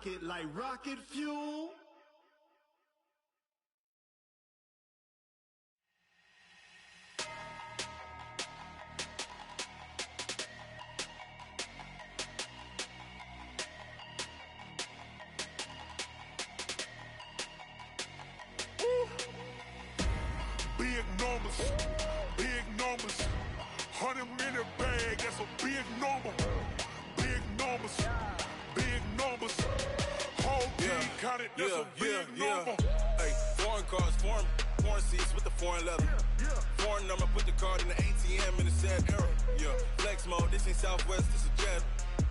rocket like rocket fuel. Big numbers, 100-minute bag, that's a big number. Big numbers, whole team counted, that's a big number. Hey, foreign cars, foreign seats with the foreign leather. Foreign number, put the card in the ATM in the sad era. Yeah, flex mode, this ain't Southwest, this a jet.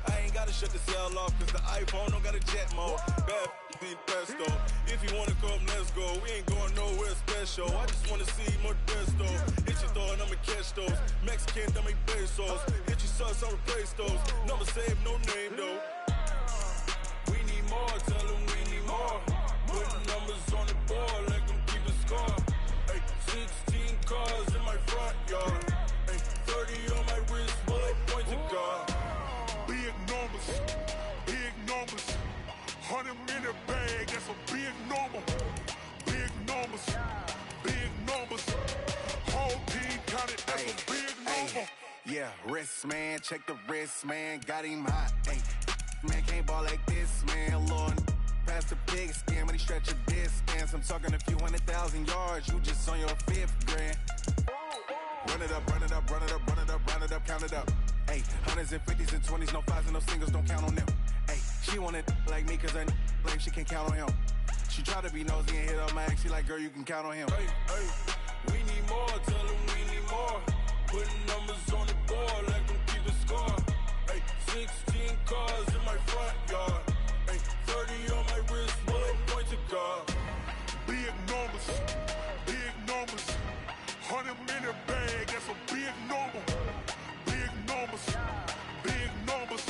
I ain't gotta shut the cell off, cause the iPhone don't got a jet mode. Bad ain't pesto. If you wanna come, let's go. We ain't going nowhere special. I just wanna see more desto. Hit your thought, I'ma catch those. Mexican, don't make pesos. Hit your sus, I'll replace those. Number save, no name though. We need more, tell them we need more. Putting numbers on the board, like them keep a score. Hey, 16 cars in my front yard. Hey, 30 on my wrist, bullet point to God. Big numbers, 100-minute bag, that's a big number. Big numbers, whole team counted, that's a big number. Yeah, wrist man, check the wrist man, got him hot. Ay, man can't ball like this, man. Lord, past the pig skin, but he stretch a distance. I'm talking a few 100,000 yards, you just on your 5th grand. Run it up, count it up. Ay, hundreds and 50s and 20s, no 5s and no singles, don't count on them. Ay, she want it like me, cause her like she can't count on him. She try to be nosy and hit up my ex, she like, girl, you can count on him. Hey, we need more, tell them we need more. Putting numbers on the board, like them keep a score. Hey, 16 cars in my front yard. Hey, 30 on my wrist, bullet point to God. Big numbers, 100-minute bag, that's a big number. Big numbers,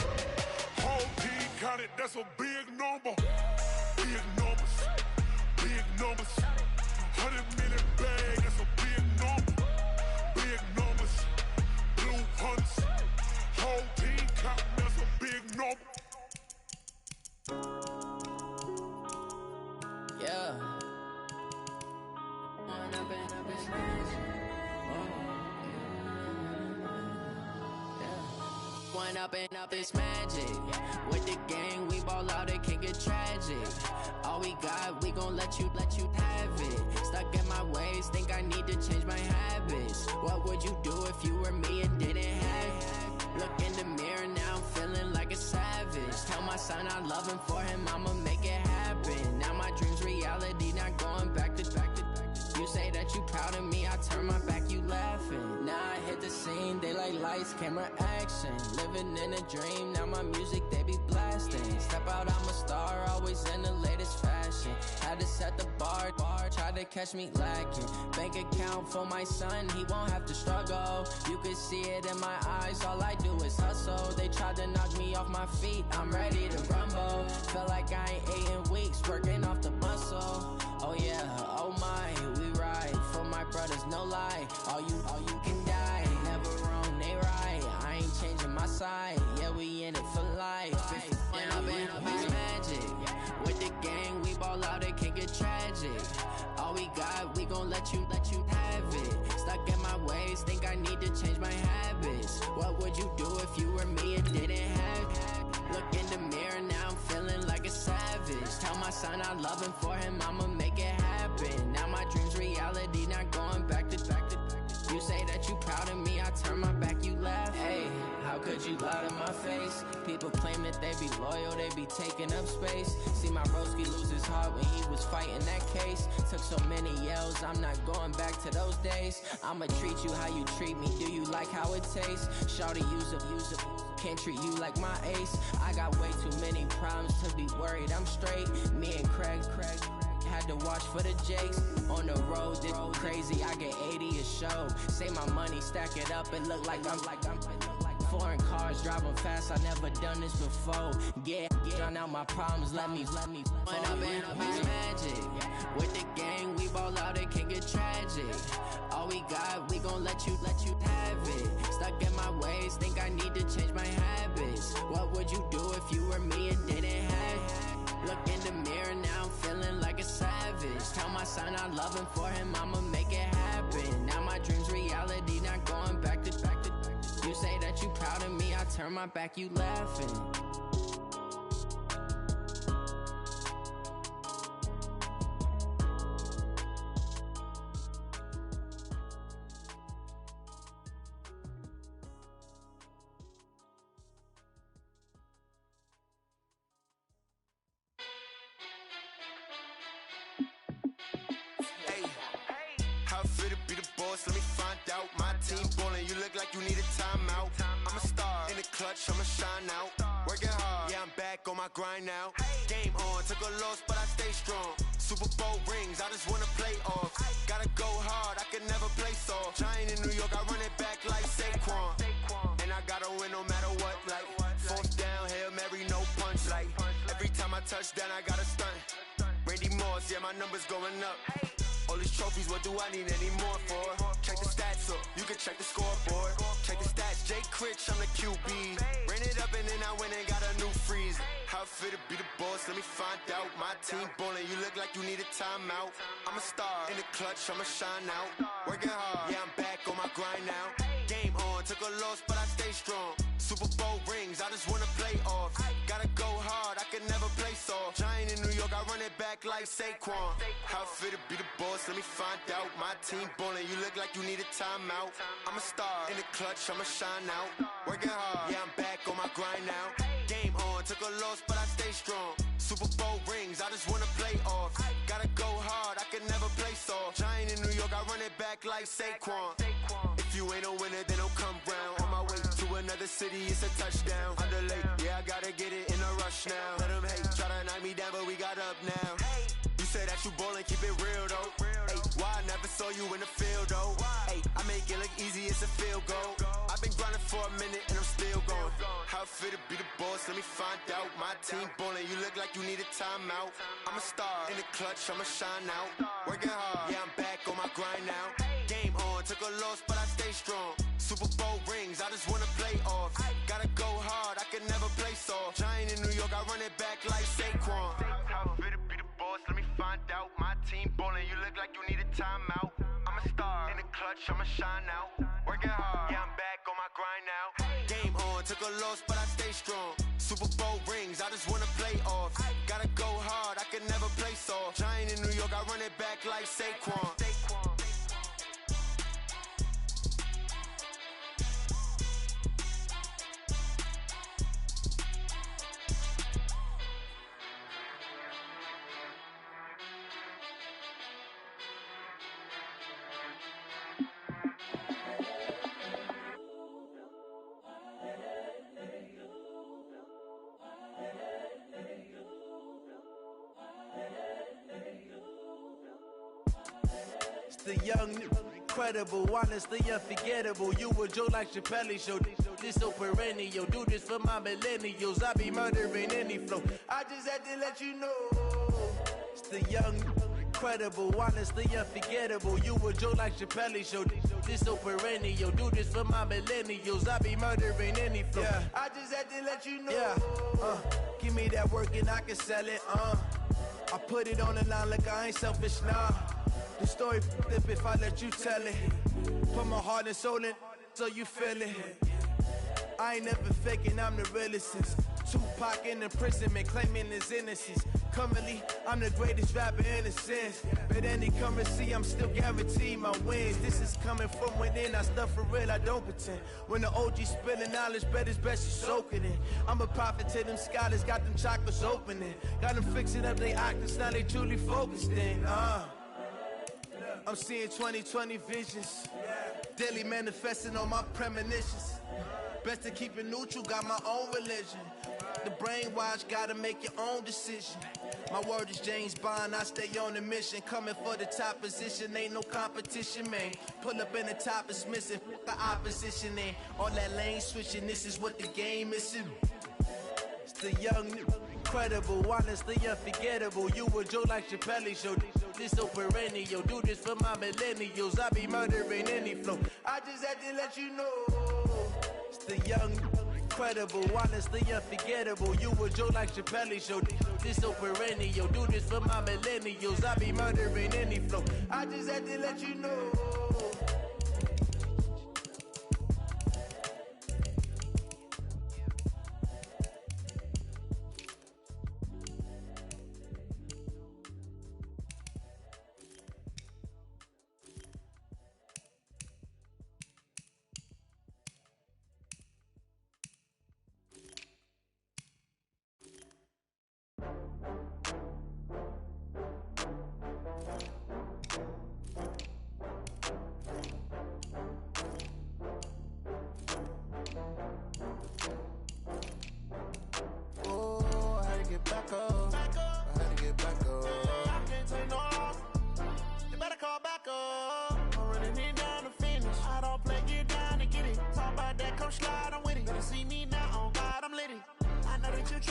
whole team counted, that's a big number. Big numbers, 100-minute bag, that's a big number. Big numbers, blue hunts, whole team counting, that's a big number. Yeah. One up and up is magic. With the gang, we ball out, it can get tragic. All we got, we gon' let you have it. Stuck in my ways, think I need to change my habits. What would you do if you were me and didn't have it? Look in the mirror, now I'm feeling like a savage. Tell my son I love him, for him I'ma make it happen. Now my dream's reality, not going back to. You say that you proud of me, I turn my back, you laughing. Now I hit the scene, they like lights, camera, action. Living in a dream, now my music, they be blasting. Step out, I'm a star, always in the latest fashion. Had to set the bar, try to catch me lacking. Bank account for my son, he won't have to struggle. You can see it in my eyes, all I do is hustle. They tried to knock me off my feet, I'm ready to rumble. Feel like I ain't ate in weeks, working off the muscle. Oh yeah, oh my, we ride for my brothers, no lie. All you can die, never wrong, they right. I ain't changing my side, yeah, we in it for life. When I've been magic, with the gang, we ball out, it can get tragic. All we got, we gon' let you have it. Stuck in my ways, think I need to change my habits. What would you do if you were me and didn't have it? Look in the mirror, now I'm feeling like a savage. Tell my son I love him, for him I'ma make it happen. Now my dream's reality, not going back to. You say that you proud of me, I turn my back, you laugh. Hey, how could you lie to my face? People claim that they be loyal, they be taking up space. See my broski lose his heart when he was fighting that case. Took so many yells, I'm not going back to those days. I'ma treat you how you treat me, do you like how it tastes? Shawty, use up, can't treat you like my ace. I got way too many problems to be worried, I'm straight. Me and Craig had to watch for the Jakes. On the road, this crazy, I get 80 a show. Say my money, stack it up, it look like I'm foreign cars, driving fast, I never done this before. Yeah, drown out my problems, let me When I've been magic, with the gang, we ball out, it can get tragic. All we got, we gon' let you have it. Stuck in my ways, think I need to change my habits. What would you do if you were me and didn't have it? turn my back, you laughing. How fit to be the boss? Let me find out. My team ballin', you look like you need a timeout. I'm a star in the clutch, I'ma shine out. Working hard, yeah, I'm back on my grind now. Game on, took a loss, but I stay strong. Super Bowl rings, I just wanna play off. Gotta go hard, I can never play soft. Giant in New York, I run it back like Saquon. And I gotta win no matter what, like fourth down, Hail Mary, no punch. Like every time I touch down, I gotta stunt. Randy Moss, yeah, my numbers going up. All these trophies, what do I need any more for? Check the stats up, you can check the scoreboard. Check the stats, Jay Critch, I'm the QB. Ran it up and then I went and got a new freeze. How fit to be the boss, let me find out. My team ballin', you look like you need a timeout. I'm a star in the clutch, I'ma shine out. Working hard, yeah, I'm back on my grind now. Game on, took a loss, but I stay strong. Super Bowl rings, I just wanna play off. Gotta go hard, I can never play soft. Giant in New York, I run it back like Saquon. How fit to be the boss, let me find out. My team ballin', you look like you need a timeout. I'm a star in the clutch, I'ma shine out. Working hard, yeah, I'm back on my grind now. Game on, took a loss, but I stay strong. Super Bowl rings, I just wanna play off. Gotta go hard, I can never play soft. Giant in New York, I run it back like Saquon. If you ain't a winner, then don't come round. On my way to another city, it's a touchdown. Underlay, yeah, I gotta get it in a rush now. Let them hate, try to knock me down, but we got up now. You say that you ballin', keep it real though. Ay, why I never saw you in the field though? Ay, I make it look easy, it's a field goal. I've been grinding for a minute and I'm still going. How fit to be the boss, let me find out. My team ballin', you look like you need a timeout. I'm a star in the clutch, I'ma shine out. Working hard, yeah, I'm back on my grind now. Game on, took a loss, but I stay strong. Super Bowl rings, I just wanna play off. Gotta go hard, I can never play soft. Giant in New York, I run it back like Saquon. How fit to be the boss, let me find out. My team ballin', you look like you need a timeout. I'm a star in the clutch, I'ma shine out. Working hard, yeah, I'm back on my grind now. Game on, took a loss, but I stay strong. Super Bowl rings, I just wanna play off. Gotta go hard, I can never play soft. Giant in New York, I run it back like Saquon. The young, incredible, honestly unforgettable. You a Joe like Chappelle show. This so perennial. Do this for my millennials. I be murdering any flow. I just had to let you know. It's the young, incredible, honestly unforgettable. You a Joe like Chappelle show. This so perennial. Do this for my millennials. I be murdering any flow. Yeah. I just had to let you know. Yeah. Give me that work and I can sell it. I put it on the line like I ain't selfish, nah. The story flip if I let you tell it. Put my heart and soul in so you feel it. I ain't never faking, I'm the realest since Tupac in imprisonment, claiming his innocence. Currently, I'm the greatest rapper in a sense. But any currency, I'm still guaranteed my wins. This is coming from within, I stuff for real, I don't pretend. When the OG spilling knowledge, bet it's best you soak it in. I'm a prophet to them scholars, got them chakras opening. Got them fixing up they octaves, now they truly focused in. I'm seeing 2020 visions, daily manifesting on my premonitions. Best to keep it neutral, got my own religion. The brainwash, gotta make your own decision. My word is James Bond, I stay on a mission. Coming for the top position, ain't no competition, man. Pull up in the top is missing, the opposition in. All that lane switching, this is what the game is. It's the young, incredible, honestly unforgettable. You a Joe like Chappelle show. This so perennial. Do this for my millennials. I be murdering any flow. I just had to let you know. It's the young, incredible, honestly unforgettable. You a Joe like Chappelle show. This so perennial. Do this for my millennials. I be murdering any flow. I just had to let you know.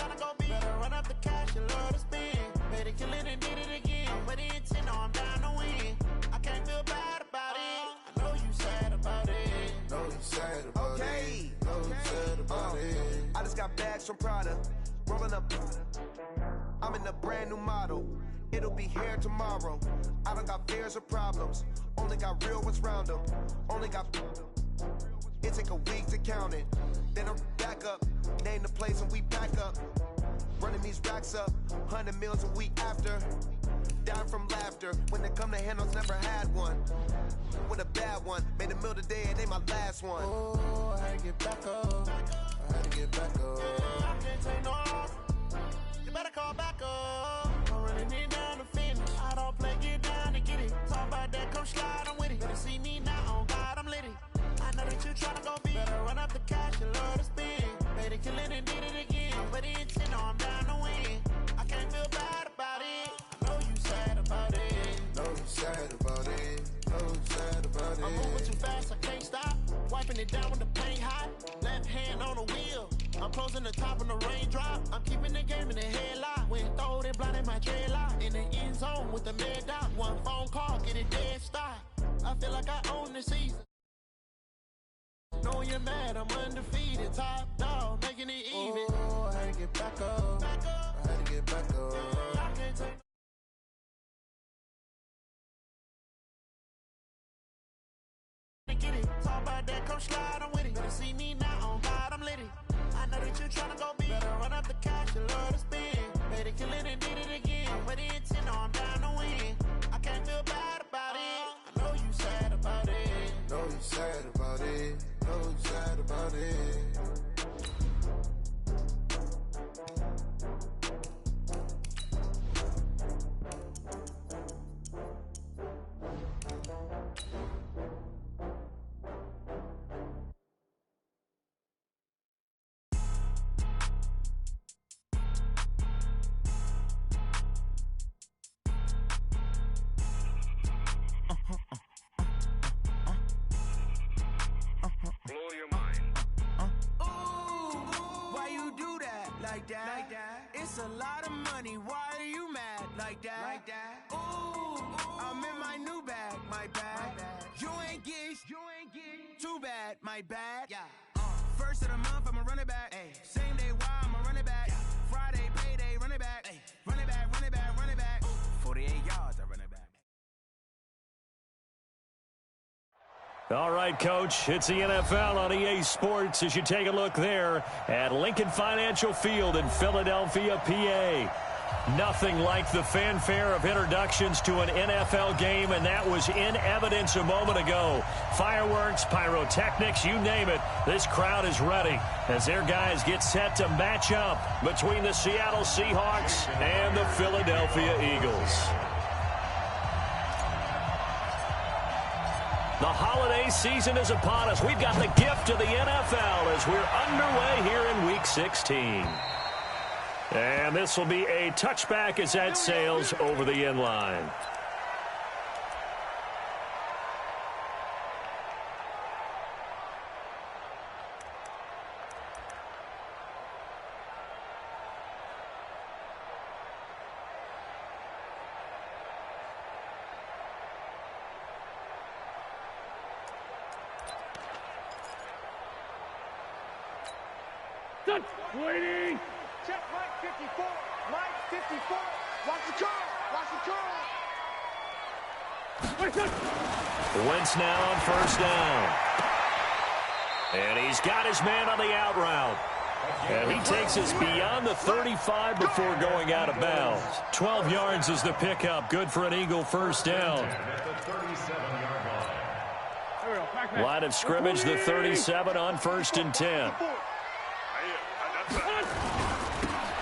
tryna go be. Better run up the cash, you love to spend. Better kill it and did it again. But the intent, no, I'm down to win. I can't feel bad about it. I know you sad about it. Know you sad about Okay. it. Know you sad about it. I just got bags from Prada. Rolling up. I'm in a brand new model. It'll be here tomorrow. I don't got fears or problems. Only got real ones round them. Only got. It take a week to count it. Then I'm back up. Name the place and we back up. Running these racks up. 100 meals a week after. Dying from laughter. When it come to handles, never had one. With a bad one. Made a meal today, it ain't my last one. Oh, I had to get back up. I had to get back up. I can't take no loss. You better call back up. I'm running it down to finish. I don't play, get down to get it. Talk about that, come slide, I'm with it. Better see me now, on God, I'm litty. I know that you tryna go be. Better run up the cash, you love to spend. Better kill it and did it again. But the intent, no, I'm down to win. I can't feel bad about it. I know you sad about it. Know you sad about it. Know you sad about it. I'm moving too fast, I can't stop. Wiping it down with the paint hot. Left hand on the wheel. I'm closing the top on the raindrop. I'm keeping the game in the headlock. When throwed and blinded my dreadlock. In the end zone with the mad dot. One phone call, get it dead stop. I feel like I own the season. Knowing you're mad, I'm undefeated. Top dog, making it even. Oh, I had to get back up. I had to get back up. I can't take. Get it. Talk about that, come slide, I'm with it. Better see me now, on God, I'm litty. I know that you tryna go be. Better run up the cash, you love to spend. Better kill it and did it again. But the intent, no, I'm down to win. I can't feel bad about it. I know you sad about it. Know you sad about it. Know you sad about it. It's a lot of money, why are you mad like that? Ooh, I'm in my new bag, my bad. You ain't get too bad, my bad. Yeah. First of the month, I'ma run it back. Same day, why I'ma run it back. Friday, payday, run it back. Run it back, run it back, run it back. 48 yards, I run it back. All right, Coach, it's the NFL on EA Sports as you take a look there at Lincoln Financial Field in Philadelphia, PA. Nothing like the fanfare of introductions to an NFL game, and that was in evidence a moment ago. Fireworks, pyrotechnics, you name it. This crowd is ready as their guys get set to match up between the Seattle Seahawks and the Philadelphia Eagles. The holiday season is upon us. We've got the gift of the NFL as we're underway here in Week 16. And this will be a touchback as that sails over the end line. Waiting. Check Mike 54. Mike 54. Watch the car. Watch the car. Wentz now on first down. And he's got his man on the out route. And he takes us beyond the 35 before going out of bounds. 12 yards is the pickup. Good for an Eagle first down. Line of scrimmage, the 37 on 1st and 10.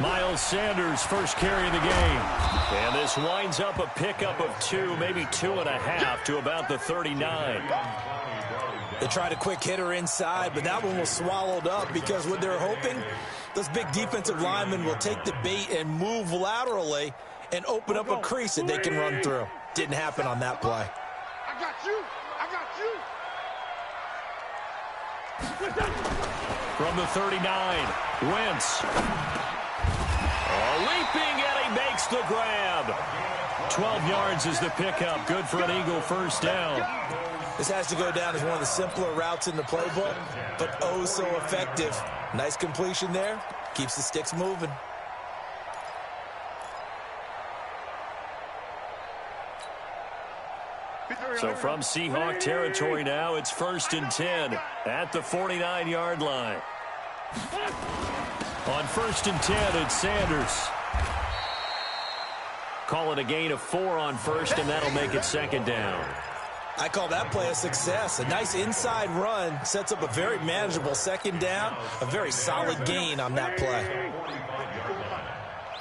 Miles Sanders first carry of the game. And this winds up a pickup of 2, maybe 2.5 to about the 39. They tried a quick hitter inside, but that one was swallowed up because what they're hoping, those big defensive linemen will take the bait and move laterally and open up a crease that they can run through. Didn't happen on that play. I got you. I got you. From the 39, Wentz. the grab. 12 yards is the pickup. Good for an Eagle first down. This has to go down as one of the simpler routes in the playbook, but oh so effective. Nice completion there. Keeps the sticks moving. So from Seahawk territory now, it's 1st and 10 at the 49-yard line. On 1st and 10, it's Sanders. Call it a gain of 4 on first, and that'll make it 2nd down. I call that play a success. A nice inside run sets up a very manageable 2nd down. A very solid gain on that play.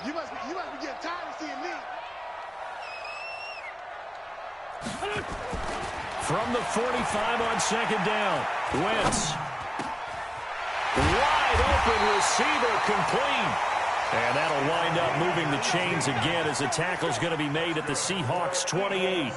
You must be getting tired of seeing me. From the 45 on 2nd down, Wentz. Wide open receiver, complete. And that'll wind up moving the chains again as the tackle's going to be made at the Seahawks 28.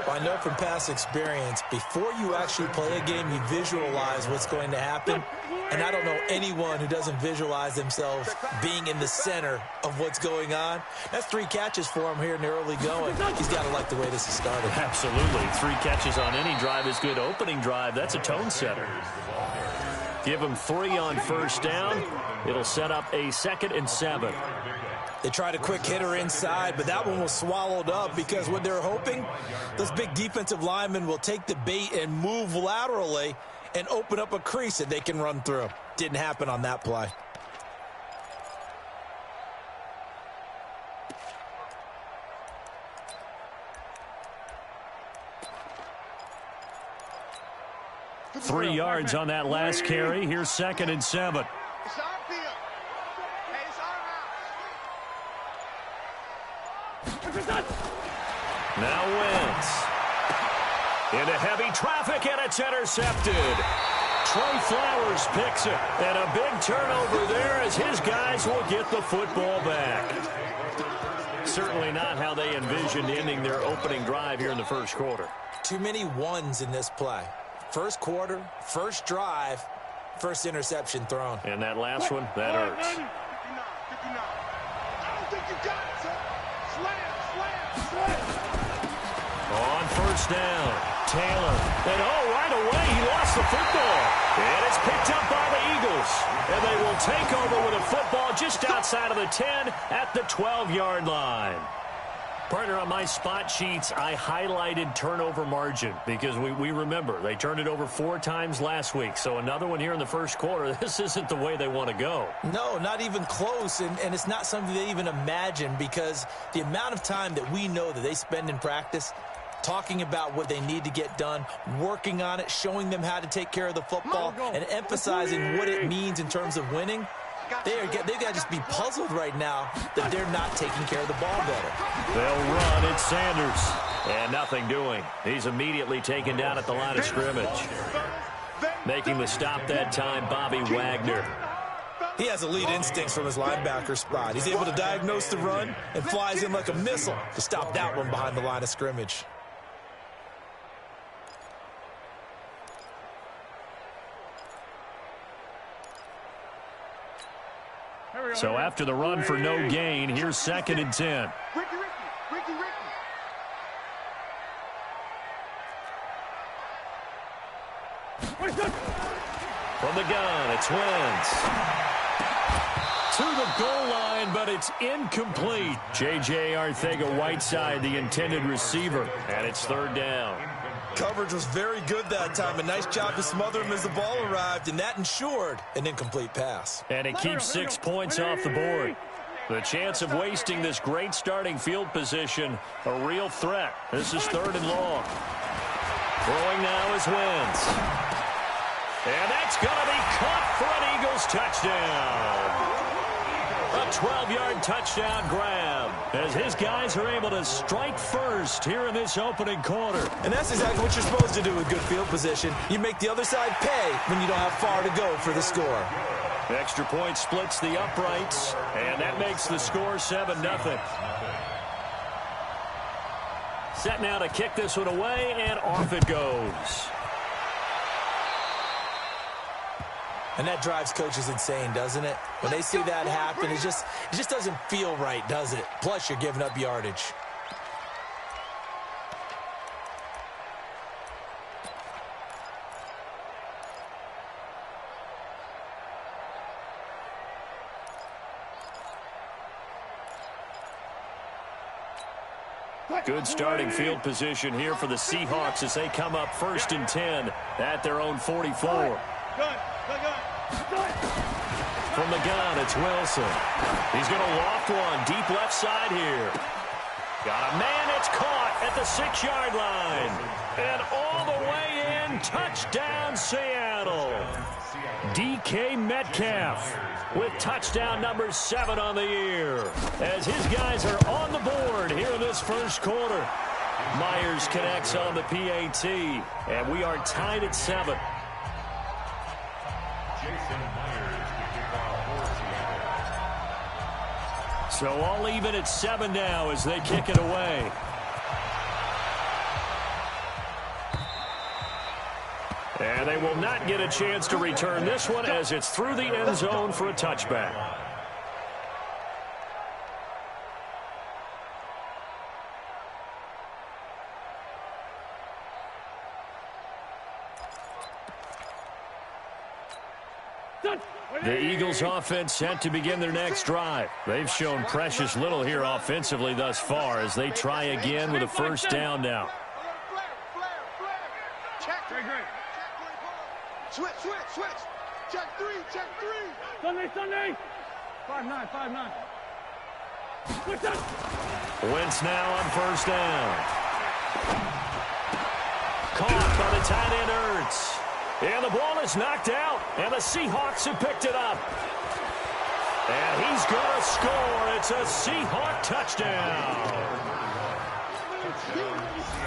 I know from past experience, before you actually play a game, you visualize what's going to happen. And I don't know anyone who doesn't visualize themselves being in the center of what's going on. That's 3 catches for him here in the early going. He's got to like the way this has started. Absolutely. 3 catches on any drive is good. Opening drive, that's a tone setter. Give him 3 on first down. It'll set up a 2nd and 7. They tried a quick hitter inside, but that one was swallowed up because what they're hoping, those big defensive linemen will take the bait and move laterally and open up a crease that they can run through. Didn't happen on that play. Three yards on that last carry. Here's 2nd and 7. It's our field. Hey, it's our house. Now Wentz. Into heavy traffic, and it's intercepted. Trey Flowers picks it, and a big turnover there as his guys will get the football back. Certainly not how they envisioned ending their opening drive here in the first quarter. Too many ones in this play. First quarter, first drive, first interception thrown. And that last one, that hurts. 59. I don't think you got it, sir. Slam. On first down, Taylor. And right away, he lost the football. And it's picked up by the Eagles. And they will take over with a football just outside of the 10 at the 12-yard line. Partner, on my spot sheets, I highlighted turnover margin because we remember they turned it over 4 times last week. So another one here in the first quarter. This isn't the way they want to go. No, not even close. And it's not something they even imagine because the amount of time that we know that they spend in practice talking about what they need to get done, working on it, showing them how to take care of the football, and emphasizing what it means in terms of winning. They've got to just be puzzled right now that they're not taking care of the ball better. They'll run. It's Sanders. And nothing doing. He's immediately taken down at the line of scrimmage. Making the stop that time, Bobby Wagner. He has elite instincts from his linebacker spot. He's able to diagnose the run and flies in like a missile to stop that one behind the line of scrimmage. So after the run for no gain, here's 2nd and 10. Ricky. From the gun, it's Wentz. To the goal line, but it's incomplete. J.J. Arcega-Whiteside, the intended receiver, and it's 3rd down. Coverage was very good that time. A nice job to smother him as the ball arrived, and that ensured an incomplete pass. And it keeps 6 points off the board. The chance of wasting this great starting field position, a real threat. This is 3rd and long. Throwing now is Wentz. And that's going to be caught for an Eagles touchdown. A 12-yard touchdown grab as his guys are able to strike first here in this opening quarter. And that's exactly what you're supposed to do with good field position. You make the other side pay when you don't have far to go for the score. Extra point splits the uprights, and that makes the score 7-0. Set now to kick this one away, and off it goes. And that drives coaches insane, doesn't it? When they see that happen, it just doesn't feel right, does it? Plus, you're giving up yardage. Good starting field position here for the Seahawks as they come up 1st and 10 at their own 44. From the gun, it's Wilson. He's going to loft one deep left side here. Got a man, it's caught at the 6-yard line. And all the way in, touchdown Seattle. DK Metcalf with touchdown number 7 on the year. As his guys are on the board here in this first quarter. Myers connects on the PAT, and we are tied at 7. So all even at 7 now as they kick it away. And they will not get a chance to return this one as it's through the end zone for a touchback. The Eagles offense set to begin their next drive. They've shown precious little here offensively thus far as they try again with a first down now. Switch. Check three. Sunday. 5-9. Wentz now on first down. Caught by the tight end Ertz. And the ball is knocked out, and the Seahawks have picked it up. And he's going to score. It's a Seahawk touchdown.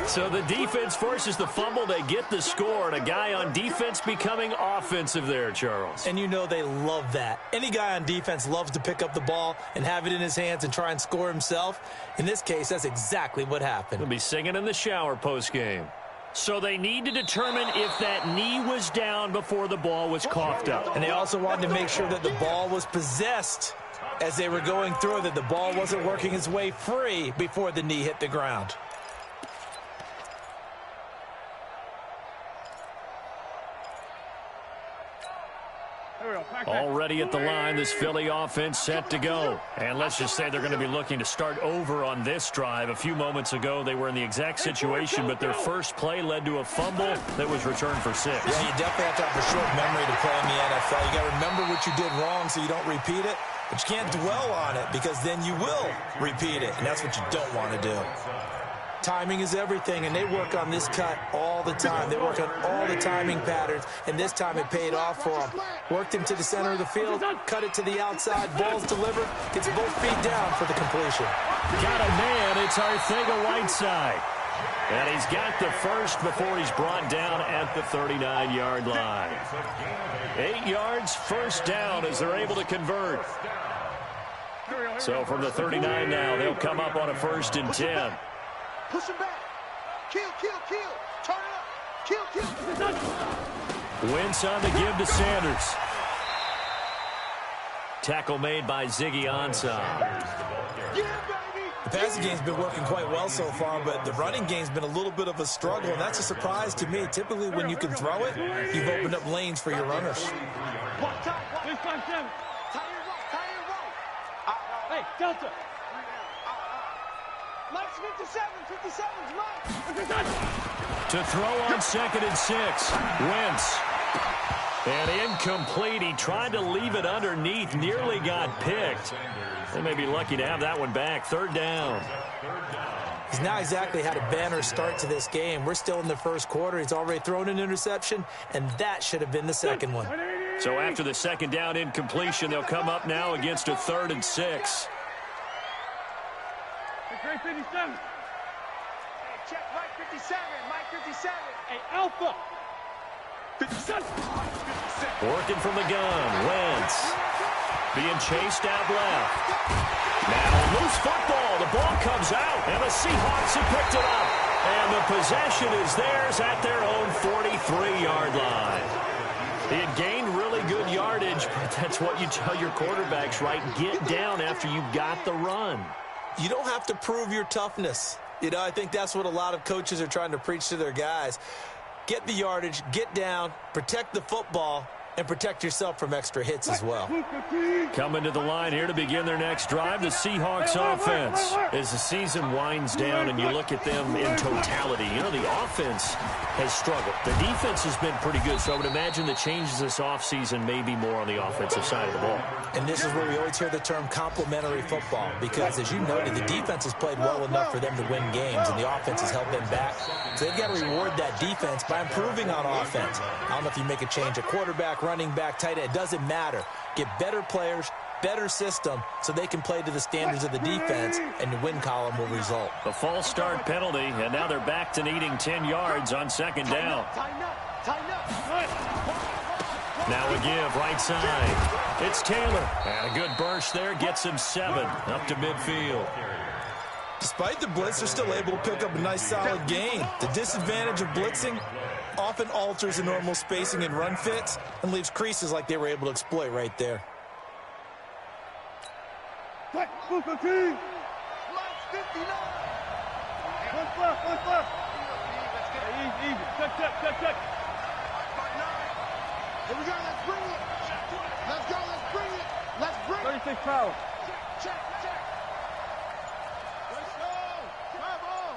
So the defense forces the fumble. They get the score, and a guy on defense becoming offensive there, Charles. And you know they love that. Any guy on defense loves to pick up the ball and have it in his hands and try and score himself. In this case, that's exactly what happened. He'll be singing in the shower postgame. So they need to determine if that knee was down before the ball was coughed up. And they also wanted to make sure that the ball was possessed as they were going through, that the ball wasn't working its way free before the knee hit the ground. Already at the line, this Philly offense set to go. And let's just say they're going to be looking to start over on this drive. A few moments ago, they were in the exact situation, but their first play led to a fumble that was returned for 6. Yeah, you definitely have to have a short memory to play in the NFL. You got to remember what you did wrong so you don't repeat it, but you can't dwell on it because then you will repeat it, and that's what you don't want to do. Timing is everything, and they work on this cut all the time. They work on all the timing patterns, and this time it paid off for them. Worked him to the center of the field, cut it to the outside, ball's delivered, gets both feet down for the completion. Got a man, it's Arcega-Whiteside. And he's got the first before he's brought down at the 39-yard line. 8 yards, first down as they're able to convert. So from the 39 now, they'll come up on a 1st and 10. Push him back. Kill. Turn it up. Kill. Wentz on the give to Sanders. Tackle made by Ziggy Ansah. The passing game's been working quite well so far, but the running game's been a little bit of a struggle, and that's a surprise to me. Typically, when you can throw it, you've opened up lanes for your runners. Hey, Delta. Mike's 57's Mike. To throw on 2nd and 6. Wentz. And incomplete. He tried to leave it underneath. Nearly got picked. They may be lucky to have that one back. 3rd down. He's not exactly had a banner start to this game. We're still in the first quarter. He's already thrown an interception, and that should have been the second one. So after the 2nd down incompletion, they'll come up now against a 3rd and 6. Hey, 57. Hey, check Mike 57. Mike 57. Hey, Alpha. 57. Working from the gun. Wentz. Being chased out left. Now loose football. The ball comes out, and the Seahawks have picked it up. And the possession is theirs at their own 43-yard line. He had gained really good yards That's what you tell your quarterbacks, right? Get down after you got the run. You don't have to prove your toughness. You know, I think that's what a lot of coaches are trying to preach to their guys. Get the yardage, get down, protect the football, and protect yourself from extra hits as well. Coming to the line here to begin their next drive, the Seahawks offense. As the season winds down and you look at them in totality, you know, the offense has struggled. The defense has been pretty good, so I would imagine the changes this offseason may be more on the offensive side of the ball. And this is where we always hear the term complementary football, because as you noted, the defense has played well enough for them to win games, and the offense has held them back. So they've got to reward that defense by improving on offense. I don't know if you make a change at quarterback, running back, tight end, it doesn't matter. Get better players, better system, so they can play to the standards of the defense, and the win column will result. The false start penalty, and now they're back to needing 10 yards on second down. Now a give, right side. It's Taylor. And a good burst there, gets him 7 up to midfield. Despite the blitz, they're still able to pick up a nice solid gain. The disadvantage of blitzing often alters the normal spacing and run fits and leaves creases like they were able to exploit right there. Check, move the team. Line 59. What's left? What's left? Easy. Check. Here we go. Let's bring it. Let's go. Let's bring it. Let's bring it. 36 power. Check. Let's go. Come on.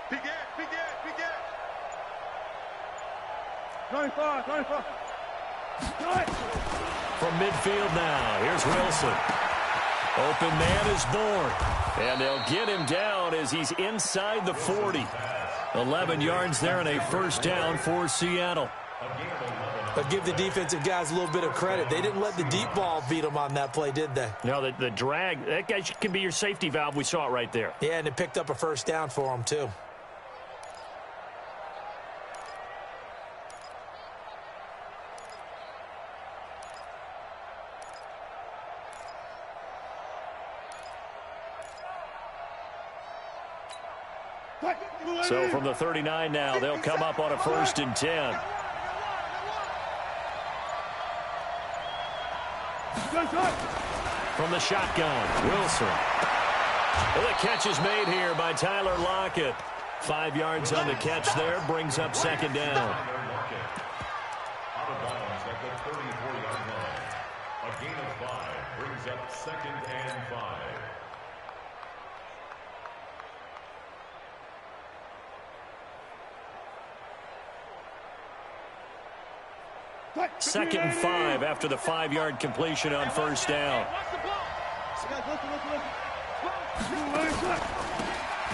Begin. 25. From midfield now, here's Wilson. Open man is born. And they'll get him down as he's inside the 40. 11 yards there and a first down for Seattle. But give the defensive guys a little bit of credit. They didn't let the deep ball beat them on that play, did they? No, the drag, that guy can be your safety valve. We saw it right there. Yeah, and it picked up a first down for them, too. So from the 39 now, they'll come up on a 1st and 10. From the shotgun, Wilson. Well, the catch is made here by Tyler Lockett. 5 yards on the catch there, brings up second down. Out of bounds at the 34-yard line. A gain of 5 brings up 2nd and 5. Second and 5 after the 5-yard completion on first down.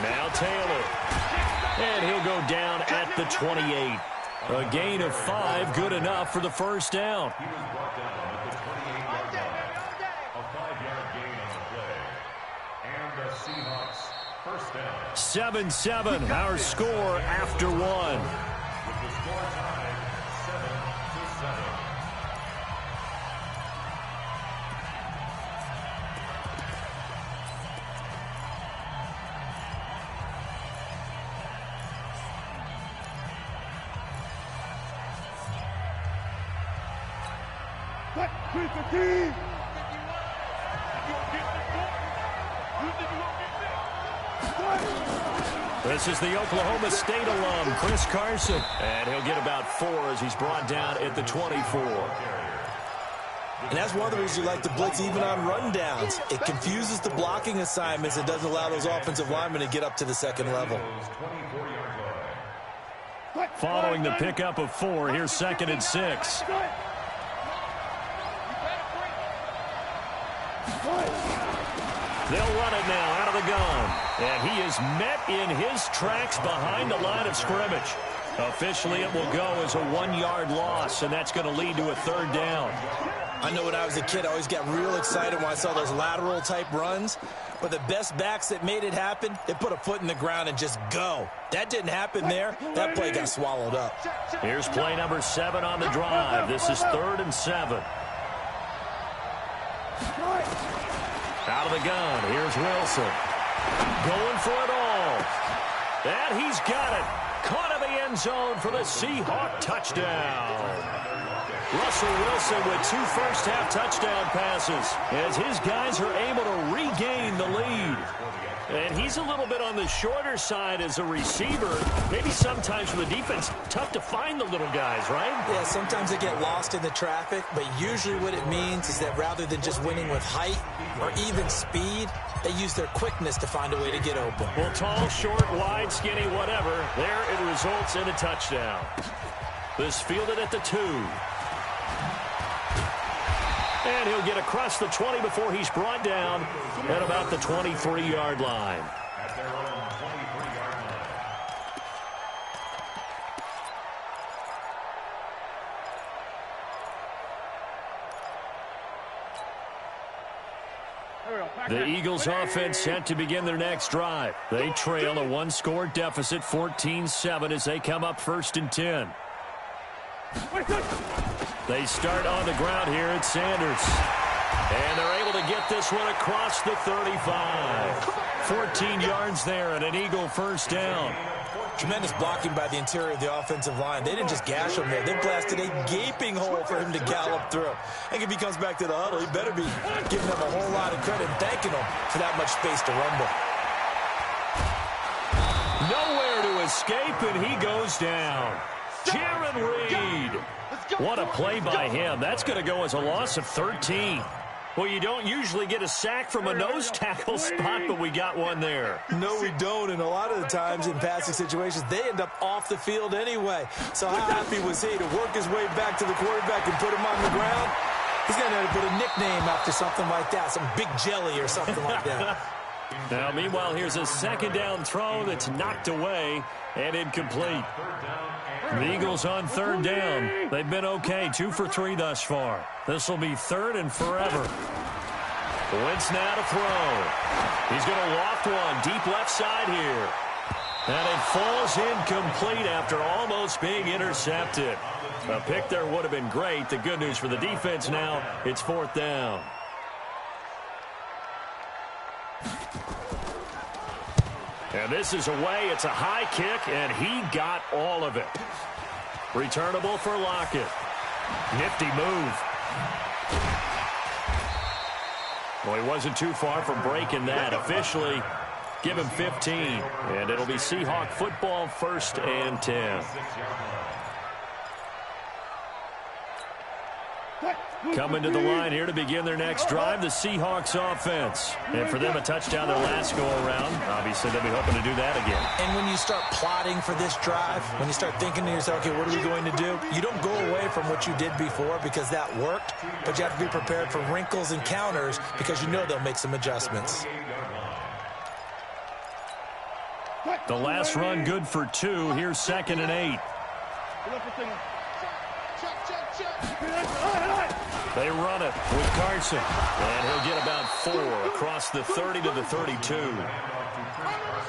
Now Taylor. And he'll go down at the 28. A gain of 5, good enough for the first down. He was brought down at the 28-yard line. A 5-yard gain on the play. And the Seahawks first down. 7-7, our score after 1. With the score tied 7-7. This is the Oklahoma State alum, Chris Carson. And he'll get about 4 as he's brought down at the 24. And that's one of the reasons you like to blitz even on rundowns. It confuses the blocking assignments. It doesn't allow those offensive linemen to get up to the second level. Following the pickup of 4, here's 2nd and 6. They'll run it now out of the gun. And he is met in his tracks behind the line of scrimmage. Officially, it will go as a 1-yard loss, and that's going to lead to a 3rd down. I know when I was a kid, I always got real excited when I saw those lateral-type runs. But the best backs that made it happen, they put a foot in the ground and just go. That didn't happen there. That play got swallowed up. Here's play number 7 on the drive. This is 3rd and 7. Out of the gun, here's Wilson. Going for it all. And he's got it. Caught in the end zone for the Seahawk touchdown. Russell Wilson with 2 first-half touchdown passes as his guys are able to regain the lead. And he's a little bit on the shorter side as a receiver. Maybe sometimes for the defense, tough to find the little guys, right? Yeah, sometimes they get lost in the traffic, but usually what it means is that rather than just winning with height or even speed, they use their quickness to find a way to get open. Well, tall, short, wide, skinny, whatever, there it results in a touchdown. This fielded at the 2. And he'll get across the 20 before he's brought down at about the 23-yard line. At their own 23-yard line. The Eagles offense set to begin their next drive. They trail a 1-score deficit, 14-7, as they come up 1st and 10. They start on the ground here at Sanders. And they're able to get this one across the 35. 14 yards there and an Eagle first down. Tremendous blocking by the interior of the offensive line. They didn't just gash him there. They blasted a gaping hole for him to gallop through. I think if he comes back to the huddle, he better be giving them a whole lot of credit and thanking them for that much space to rumble. Nowhere to escape, and he goes down. Jaron Reed. What a play by him. That's going to go as a loss of 13. Well, you don't usually get a sack from a nose tackle spot, but we got one there. No, we don't, and a lot of the times in passing situations, they end up off the field anyway. So how happy was he to work his way back to the quarterback and put him on the ground? He's going to have to put a nickname after something like that, some Big Jelly or something like that. Now, meanwhile, here's a second down throw that's knocked away and incomplete. The Eagles on 3rd down. They've been okay, 2 for 3 thus far. This will be 3rd and forever. Wentz now to throw. He's going to loft one deep left side here. And it falls incomplete after almost being intercepted. A pick there would have been great. The good news for the defense now, it's 4th down. And this is away. It's a high kick, and he got all of it. Returnable for Lockett. Nifty move. Well, he wasn't too far from breaking that. Officially, give him 15. And it'll be Seahawk football, 1st and 10. Coming to the line here to begin their next drive, the Seahawks offense. And for them, a touchdown their last go-around. Obviously, they'll be hoping to do that again. And when you start plotting for this drive, when you start thinking to yourself, okay, what are we going to do? You don't go away from what you did before because that worked, but you have to be prepared for wrinkles and counters because you know they'll make some adjustments. The last run good for 2. Here's 2nd and 8. They run it with Carson, and he'll get about 4 across the 30 to the 32.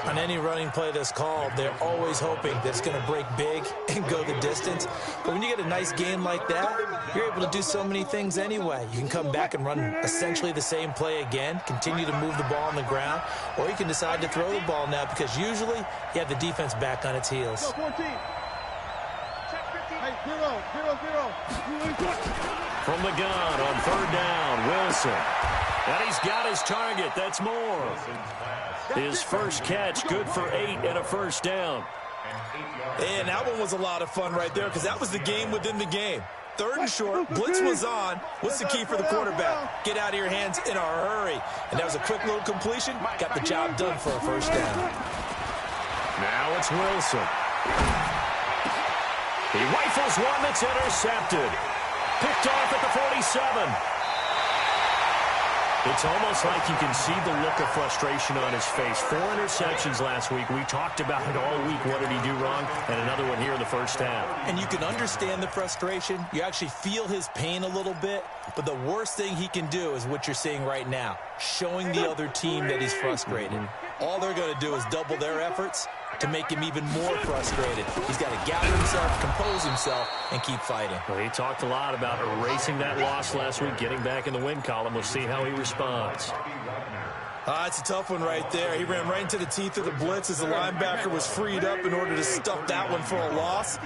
On any running play that's called, they're always hoping that it's going to break big and go the distance. But when you get a nice game like that, you're able to do so many things anyway. You can come back and run essentially the same play again, continue to move the ball on the ground, or you can decide to throw the ball now because usually you have the defense back on its heels. From the gun on 3rd down, Wilson. And he's got his target. That's Moore. His first catch, good for 8 and a first down. And that one was a lot of fun right there because that was the game within the game. 3rd and short, blitz was on. What's the key for the quarterback? Get out of your hands in a hurry. And that was a quick little completion. Got the job done for a first down. Now it's Wilson. He rifles one that's intercepted. Picked off at the 47. It's almost like you can see the look of frustration on his face. 4 interceptions last week. We talked about it all week. What did he do wrong? And another one here in the first half. And you can understand the frustration. You actually feel his pain a little bit. But the worst thing he can do is what you're seeing right now, showing the other team that he's frustrated. All they're going to do is double their efforts to make him even more frustrated. He's got to gather himself, compose himself, and keep fighting. Well, he talked a lot about erasing that loss last week, getting back in the win column. We'll see how he responds. It's a tough one right there. He ran right into the teeth of the blitz as the linebacker was freed up in order to stuff that one for a loss.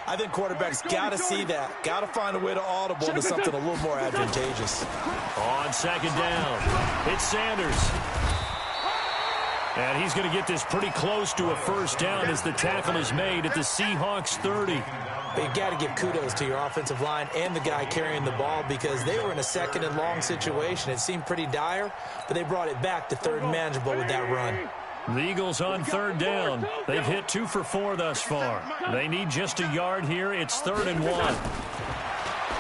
I think quarterbacks got to see that. Got to find a way to audible to something a little more advantageous. On second down, it's Sanders. And he's going to get this pretty close to a first down as the tackle is made at the Seahawks 30. But you got to give kudos to your offensive line and the guy carrying the ball because they were in a second and long situation. It seemed pretty dire, but they brought it back to third and manageable with that run. The Eagles on third down. They've hit 2 for 4 thus far. They need just a yard here. It's 3rd and 1.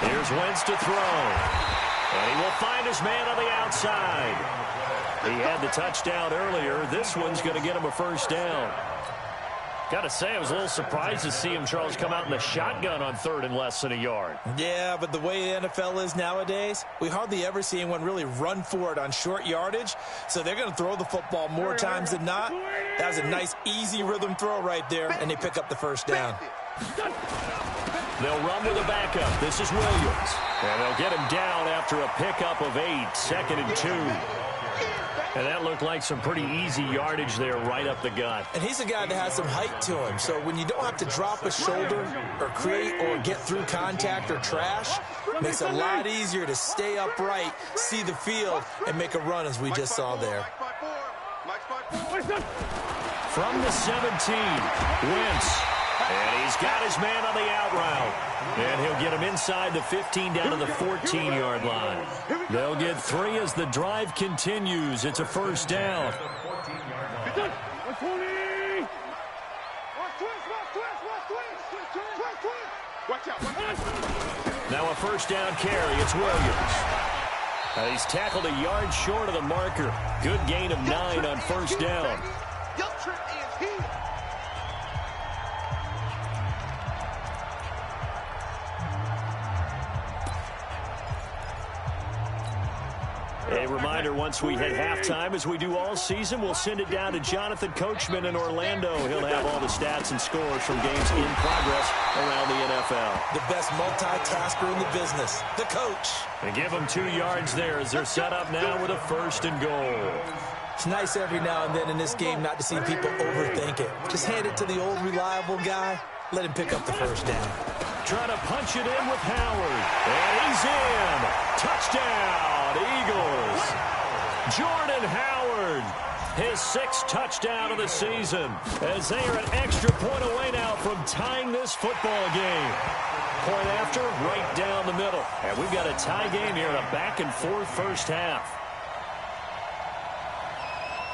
Here's Wentz to throw. And he will find his man on the outside. He had the touchdown earlier. This one's going to get him a first down. Got to say, I was a little surprised to see him, Charles, come out in the shotgun on 3rd and less than a yard. Yeah, but the way the NFL is nowadays, we hardly ever see anyone really run for it on short yardage. So they're going to throw the football more times than not. That was a nice, easy rhythm throw right there, and they pick up the first down. They'll run with a backup. This is Williams. And they'll get him down after a pickup of 8, 2nd and 2. And that looked like some pretty easy yardage there right up the gut. And he's a guy that has some height to him. So when you don't have to drop a shoulder or create or get through contact or trash, it makes it a lot easier to stay upright, see the field, and make a run as we just saw there. From the 17, Wentz. And he's got his man on the out route. And he'll get him inside the 15 down to the 14-yard line. They'll get 3 as the drive continues. It's a first down. Now a first down carry. It's Williams. He's tackled a yard short of the marker. Good gain of 9 on first down. A reminder, once we hit halftime, as we do all season, we'll send it down to Jonathan Coachman in Orlando. He'll have all the stats and scores from games in progress around the NFL. The best multitasker in the business, the coach. And give them 2 yards there as they're set up now with a 1st and goal. It's nice every now and then in this game not to see people overthink it. Just hand it to the old reliable guy. Let him pick up the first down. Trying to punch it in with Howard. And he's in. Touchdown, Eagles. Jordan Howard, his 6th touchdown of the season, as they are an extra point away now from tying this football game. Point after, right down the middle. And we've got a tie game here in a back-and-forth first half.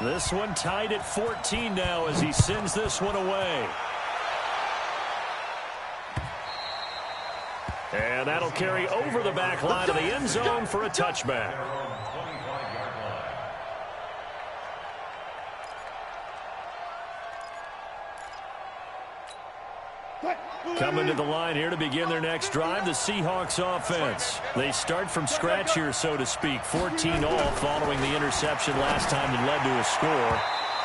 This one tied at 14 now as he sends this one away. And that'll carry over the back line of the end zone for a touchback. Coming to the line here to begin their next drive, the Seahawks offense. They start from scratch here, so to speak. 14 all following the interception last time that led to a score.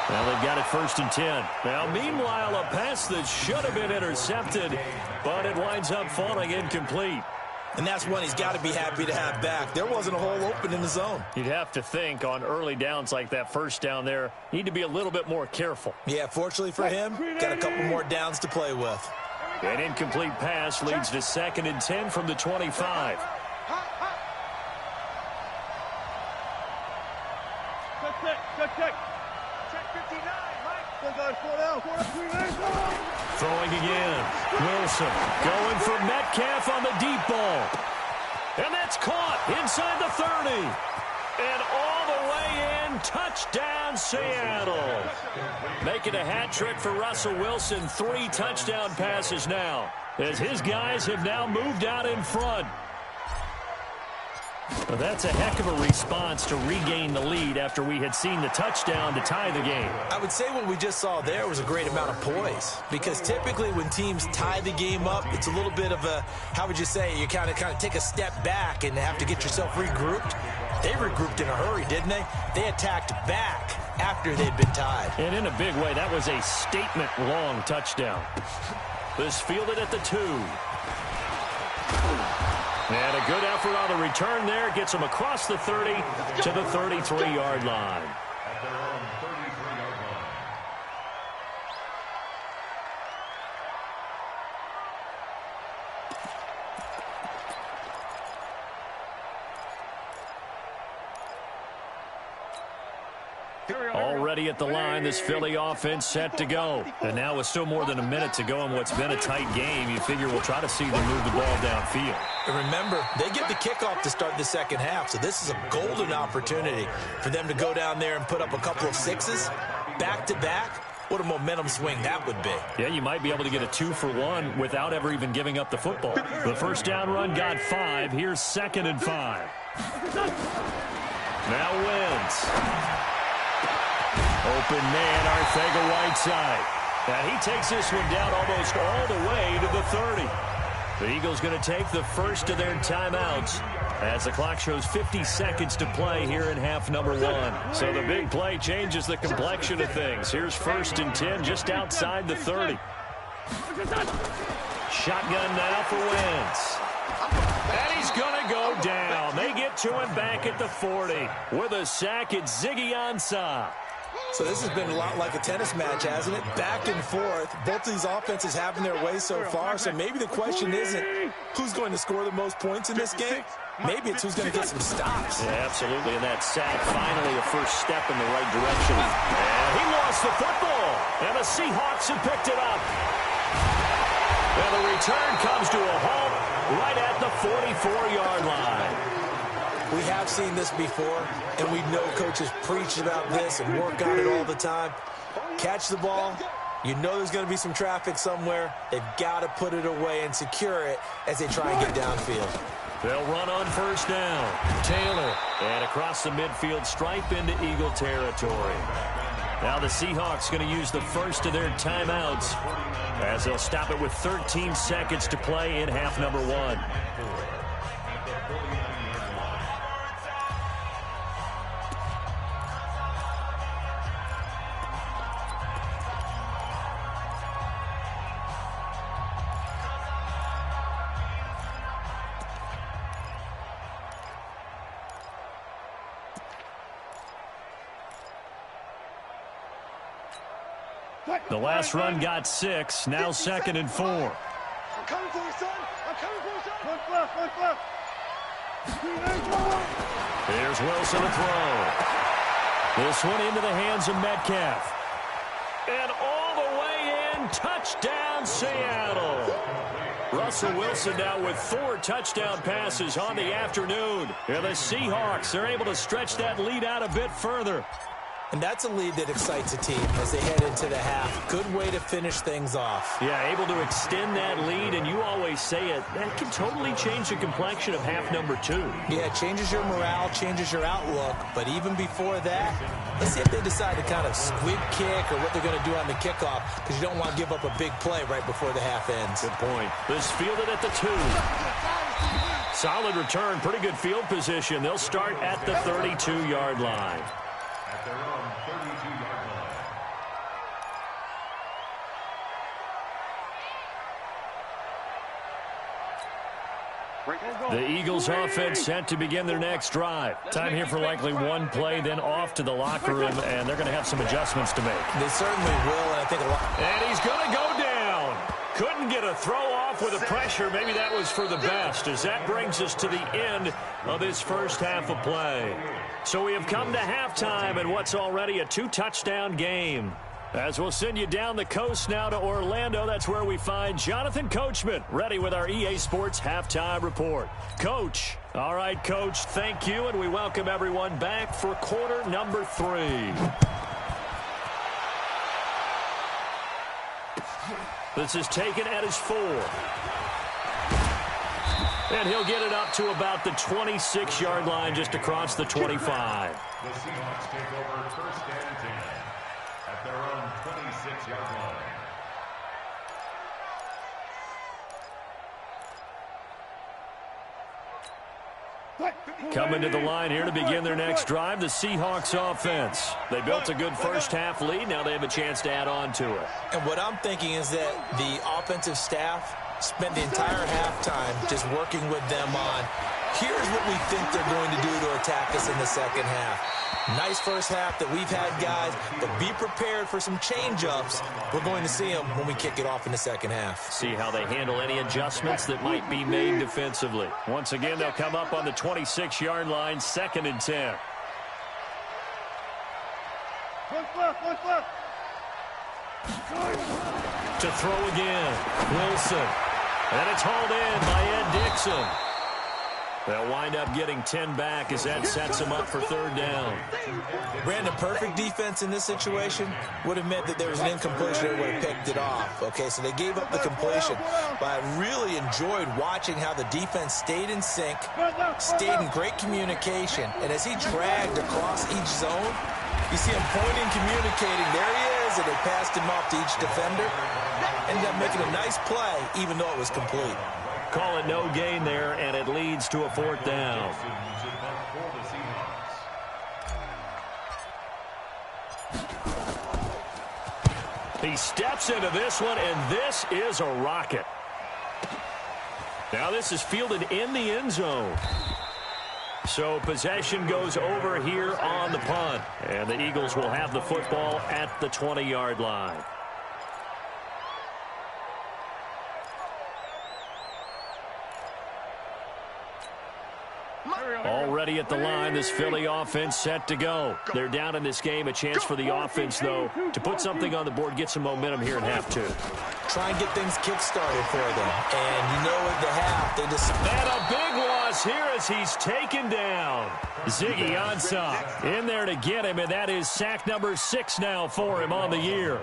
Now they've got it 1st and 10. Now, meanwhile, a pass that should have been intercepted, but it winds up falling incomplete. And that's one he's got to be happy to have back. There wasn't a hole open in the zone. You'd have to think on early downs like that first down there, need to be a little bit more careful. Yeah, fortunately for him, got a couple more downs to play with. An incomplete pass leads to 2nd and 10 from the 25. Throwing again. Wilson going for Metcalf on the deep ball. And that's caught inside the 30. And all the way in, touchdown Seattle. Making a hat trick for Russell Wilson. 3 touchdown passes now, as his guys have now moved out in front. Well, that's a heck of a response to regain the lead after we had seen the touchdown to tie the game. I would say what we just saw there was a great amount of poise, because typically when teams tie the game up, it's a little bit of a, how would you say, you kind of take a step back and have to get yourself regrouped. They regrouped in a hurry, didn't they? They attacked back after they'd been tied. And in a big way, that was a statement-long touchdown. This fielded at the 2. And a good effort on the return there. Gets him across the 30 to the 33-yard line. Already at the line, this Philly offense set to go. And now with still more than a minute to go in what's been a tight game, you figure we'll try to see them move the ball downfield. And remember, they get the kickoff to start the second half, so this is a golden opportunity for them to go down there and put up a couple of sixes back-to-back. What a momentum swing that would be. Yeah, you might be able to get a 2-for-1 without ever even giving up the football. The first down run got 5. Here's 2nd and 5. Now Wentz. Open man, Arcega-Whiteside. And he takes this one down almost all the way to the 30. The Eagles going to take the first of their timeouts as the clock shows 50 seconds to play here in half number 1. So the big play changes the complexion of things. Here's 1st and 10 just outside the 30. Shotgun now for Wentz. And he's going to go down. They get to him back at the 40. With a sack, it's Ziggy Ansah. So this has been a lot like a tennis match, hasn't it? Back and forth. Both of these offenses having their way so far. So maybe the question isn't who's going to score the most points in this game. Maybe it's who's going to get some stops. Yeah, absolutely. And that sack, finally a first step in the right direction. And he lost the football. And the Seahawks have picked it up. And the return comes to a halt right at the 44-yard line. We have seen this before, and we know coaches preach about this and work on it all the time. Catch the ball. You know there's going to be some traffic somewhere. They've got to put it away and secure it as they try and get downfield. They'll run on first down. Taylor. And across the midfield stripe into Eagle territory. Now the Seahawks going to use the first of their timeouts as they'll stop it with 13 seconds to play in half number 1. The last run got 6. Now 2nd and 4. I'm coming for you, son. I'm coming for you, son. Look left, look left. Here's Wilson to throw. This one into the hands of Metcalf. And all the way in. Touchdown, Seattle. Russell Wilson now with 4 touchdown passes on the afternoon. And the Seahawks are able to stretch that lead out a bit further. And that's a lead that excites a team as they head into the half. Good way to finish things off. Yeah, able to extend that lead, and you always say it, that can totally change the complexion of half number 2. Yeah, it changes your morale, changes your outlook. But even before that, let's see if they decide to kind of squib kick or what they're going to do on the kickoff, because you don't want to give up a big play right before the half ends. Good point. This fielded at the 2. Solid return, pretty good field position. They'll start at the 32-yard line. At their own 32-yard line. The Eagles offense set to begin their next drive. Time here for likely one play, then off to the locker room, and they're going to have some adjustments to make. They certainly will, and I think a lot. And he's going to go down. Couldn't get a throw off with the pressure. Maybe that was for the best, as that brings us to the end of this first half of play. So we have come to halftime in what's already a 2-touchdown game. As we'll send you down the coast now to Orlando, that's where we find Jonathan Coachman, ready with our EA Sports Halftime Report. Coach. All right, Coach, thank you, and we welcome everyone back for quarter number 3. This is taken at his 4. And he'll get it up to about the 26-yard line, just across the 25. The Seahawks take over first and 10 at their own 26-yard line. Coming to the line here to begin their next drive, the Seahawks offense. They built a good first half lead. Now they have a chance to add on to it. And what I'm thinking is that the offensive staff spent the entire halftime just working with them on, here's what we think they're going to do to attack us in the second half. Nice first half that we've had, guys, but be prepared for some change-ups. We're going to see them when we kick it off in the second half. See how they handle any adjustments that might be made defensively. Once again, they'll come up on the 26-yard line, 2nd and 10. To throw again, Wilson. And it's hauled in by Ed Dixon. They'll wind up getting 10 back as that sets them up for third down. Brandon, perfect defense in this situation would have meant that there was an incompletion. They would have picked it off. Okay, so they gave up the completion. But I really enjoyed watching how the defense stayed in sync, stayed in great communication. And as he dragged across each zone, you see him pointing, communicating. There he is, and they passed him off to each defender. Ended up making a nice play, even though it was complete. Call it no gain there, and it leads to a fourth down. He steps into this one, and this is a rocket. Now this is fielded in the end zone. So possession goes over here on the punt, and the Eagles will have the football at the 20-yard line. Already at the line, this Philly offense set to go. They're down in this game. A chance for the offense, though, to put something on the board, get some momentum here in half two. Try and get things kick-started for them. And you know at the half, they just... And a big loss here as he's taken down. Ziggy Ansah in there to get him, and that is sack number 6 now for him on the year.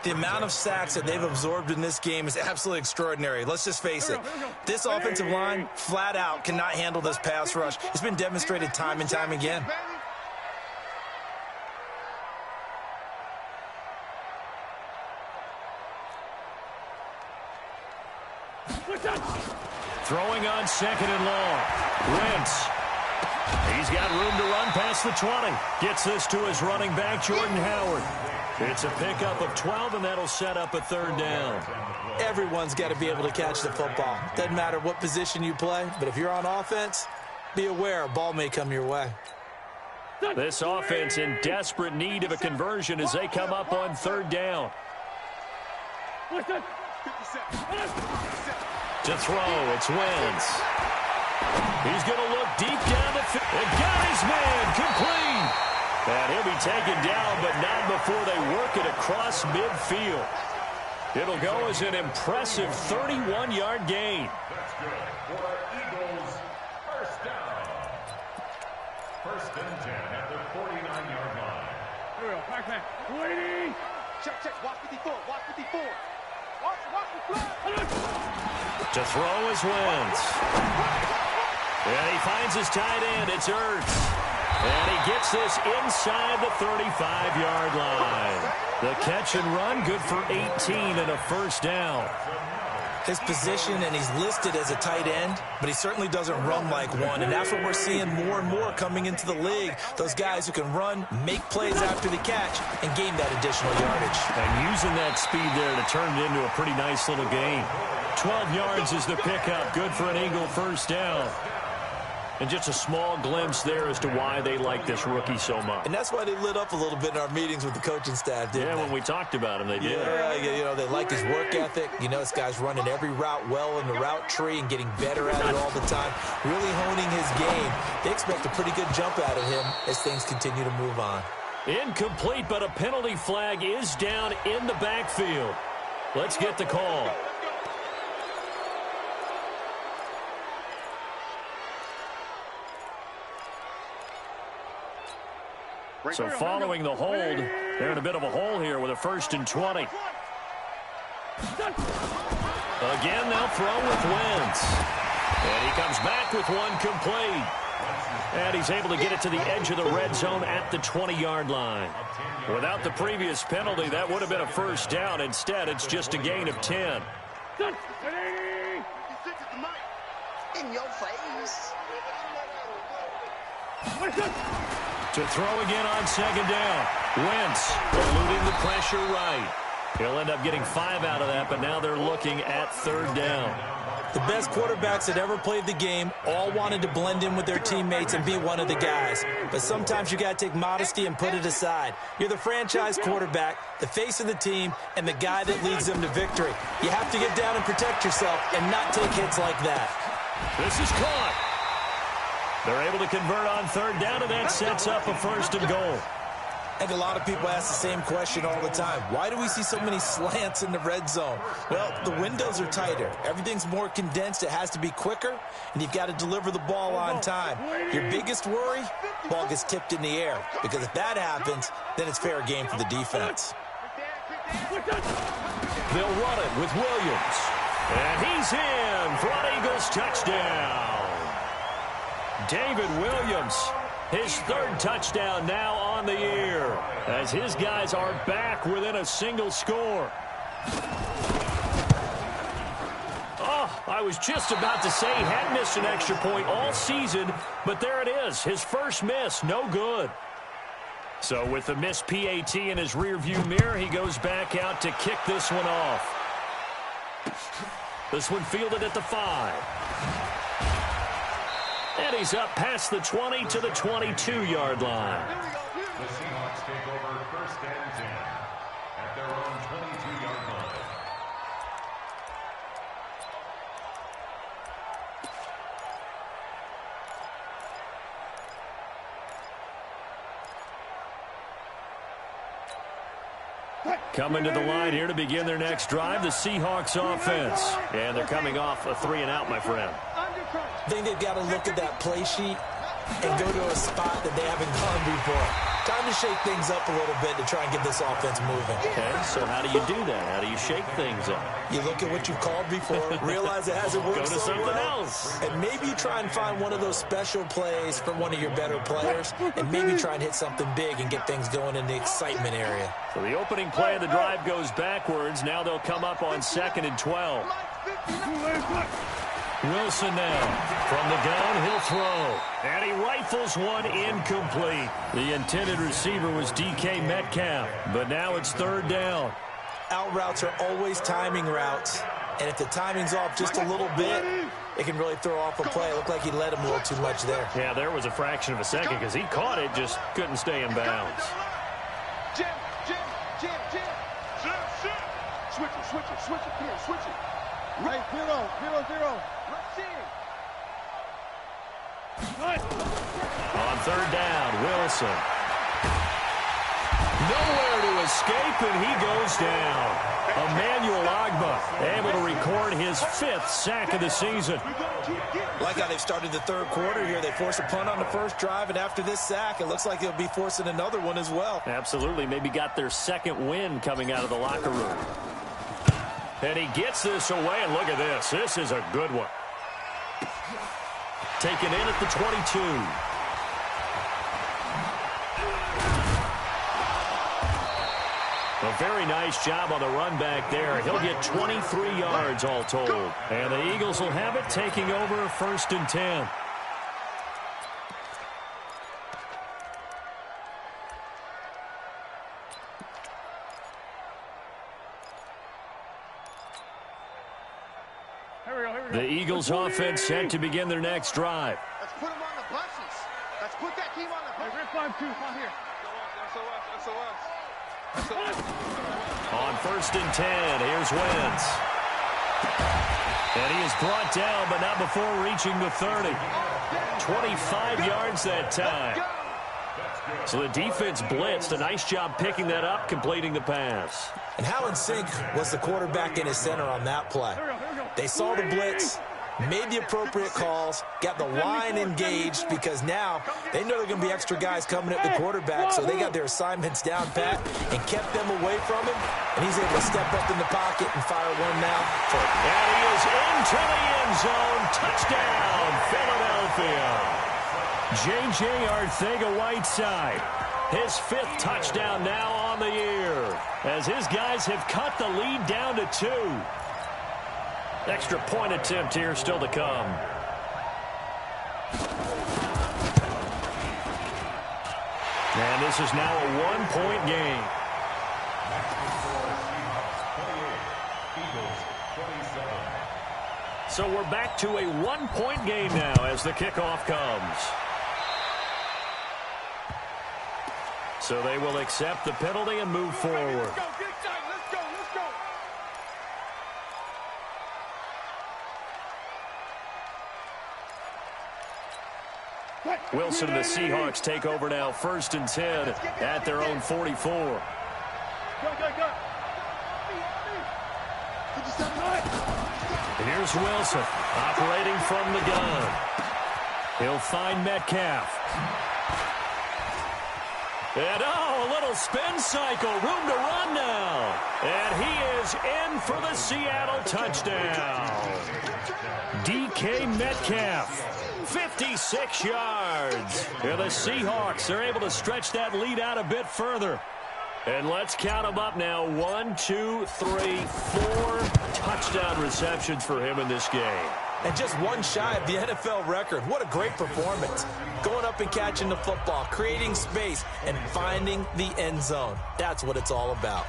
The amount of sacks that they've absorbed in this game is absolutely extraordinary. Let's just face it. This offensive line, flat out, cannot handle this pass rush. It's been demonstrated time and time again. Throwing on second and long. Wentz. He's got room to run past the 20. Gets this to his running back, Jordan Howard. It's a pickup of 12, and that'll set up a third down. Everyone's got to be able to catch the football. Doesn't matter what position you play, but if you're on offense, be aware a ball may come your way. This offense in desperate need of a conversion as they come up on third down. To throw, it's Wentz. He's going to look deep down the field. And got his man complete. And he'll be taken down, but not before they work it across midfield. It'll go as an impressive 31-yard gain. That's good. For Eagles, first down. First and 10 at their 49-yard line. Check. Watch 54. Watch 54. Watch the flag. To throw is Wentz. And he finds his tight end. It's Ertz. And he gets this inside the 35-yard line. The catch and run, good for 18 and a first down. His position, and he's listed as a tight end, but he certainly doesn't run like one. And that's what we're seeing more and more coming into the league. Those guys who can run, make plays after the catch, and gain that additional yardage. And using that speed there to turn it into a pretty nice little gain. 12 yards is the pickup. Good for an Eagle first down. And just a small glimpse there as to why they like this rookie so much. And that's why they lit up a little bit in our meetings with the coaching staff, didn't they? When we talked about him, they did. Yeah, you know, they like his work ethic. You know, this guy's running every route well in the route tree and getting better at it all the time, really honing his game. They expect a pretty good jump out of him as things continue to move on. Incomplete, but a penalty flag is down in the backfield. Let's get the call. So following the hold, they're in a bit of a hole here with a 1st and 20. Again, they'll throw with Wentz. And he comes back with one complete. And he's able to get it to the edge of the red zone at the 20-yard line. Without the previous penalty, that would have been a first down. Instead, it's just a gain of 10. In your face. To throw again on second down. Wentz eluding the pressure right. He'll end up getting 5 out of that, but now they're looking at third down. The best quarterbacks that ever played the game all wanted to blend in with their teammates and be one of the guys. But sometimes you got to take modesty and put it aside. You're the franchise quarterback, the face of the team, and the guy that leads them to victory. You have to get down and protect yourself and not take hits like that. This is caught. They're able to convert on third down, and that sets up a 1st and goal. I think a lot of people ask the same question all the time. Why do we see so many slants in the red zone? Well, the windows are tighter. Everything's more condensed. It has to be quicker, and you've got to deliver the ball on time. Your biggest worry, ball gets tipped in the air, because if that happens, then it's fair game for the defense. They'll run it with Williams. And he's in for an Eagles touchdown. David Williams, his third touchdown now on the year, as his guys are back within a single score. Oh, I was just about to say he had missed an extra point all season, but there it is, his first miss, no good. So with the missed PAT in his rearview mirror, he goes back out to kick this one off. This one fielded at the 5. And he's up past the 20 to the 22-yard line. The Seahawks take over first and 10 at their own 22-yard line. Coming to the line here to begin their next drive, the Seahawks offense. And they're coming off a 3-and-out, my friend. I think they've got to look at that play sheet and go to a spot that they haven't gone before. Time to shake things up a little bit to try and get this offense moving. Okay, so how do you do that? How do you shake things up? You look at what you've called before, realize it hasn't worked Go to so something well, else. and maybe you try and find one of those special plays from one of your better players, and maybe try and hit something big and get things going in the excitement area. So the opening play of the drive goes backwards. Now they'll come up on 2nd and 12. Wilson now. From the gun, he'll throw. And he rifles one incomplete. The intended receiver was DK Metcalf, but now it's 3rd down. Out routes are always timing routes, and if the timing's off just a little bit, it can really throw off a play. It looked like he led him a little too much there. Yeah, there was a fraction of a second because he caught it, just couldn't stay in bounds. Jim. Switch it, here, switch it. Right, 0. Let's see it. On 3rd down, Wilson. Nowhere to escape, and he goes down. Emmanuel Ogbah able to record his 5th sack of the season. Like how they've started the 3rd quarter here. They forced a punt on the first drive, and after this sack, it looks like they'll be forcing another one as well. Absolutely. Maybe got their 2nd win coming out of the locker room. And he gets this away, and look at this. This is a good one. Taken in at the 22. A very nice job on the run back there. He'll get 23 yards all told. And the Eagles will have it, taking over 1st and 10. The Eagles offense set to begin their next drive. Let's put them on the buses. Let's put that team on the buses. We're 5-2, come here. On 1st and 10, here's Wentz. And he is brought down, but not before reaching the 30. 25 yards that time. So the defense blitzed. A nice job picking that up, completing the pass. And how in sync was the quarterback in his center on that play? They saw the blitz, made the appropriate calls, got the line engaged, because now they know there are going to be extra guys coming at the quarterback, so they got their assignments down pat and kept them away from him, and he's able to step up in the pocket and fire one now. And he is into the end zone. Touchdown, Philadelphia. J.J. Arcega-Whiteside, his 5th touchdown now on the year, as his guys have cut the lead down to 2. Extra point attempt here still to come. And this is now a 1-point game. So we're back to a 1-point game now as the kickoff comes. So they will accept the penalty and move forward. Wilson and the Seahawks take over now, 1st and 10 at their own 44. Go. Here's Wilson operating from the gun. He'll find Metcalf. And a little spin cycle, room to run now. And he is in for the Seattle touchdown. DK Metcalf, 56 yards. And the Seahawks are able to stretch that lead out a bit further. And let's count them up now. 1, 2, 3, 4 touchdown receptions for him in this game. And just one shy of the NFL record. What a great performance. Going up and catching the football, creating space, and finding the end zone. That's what it's all about.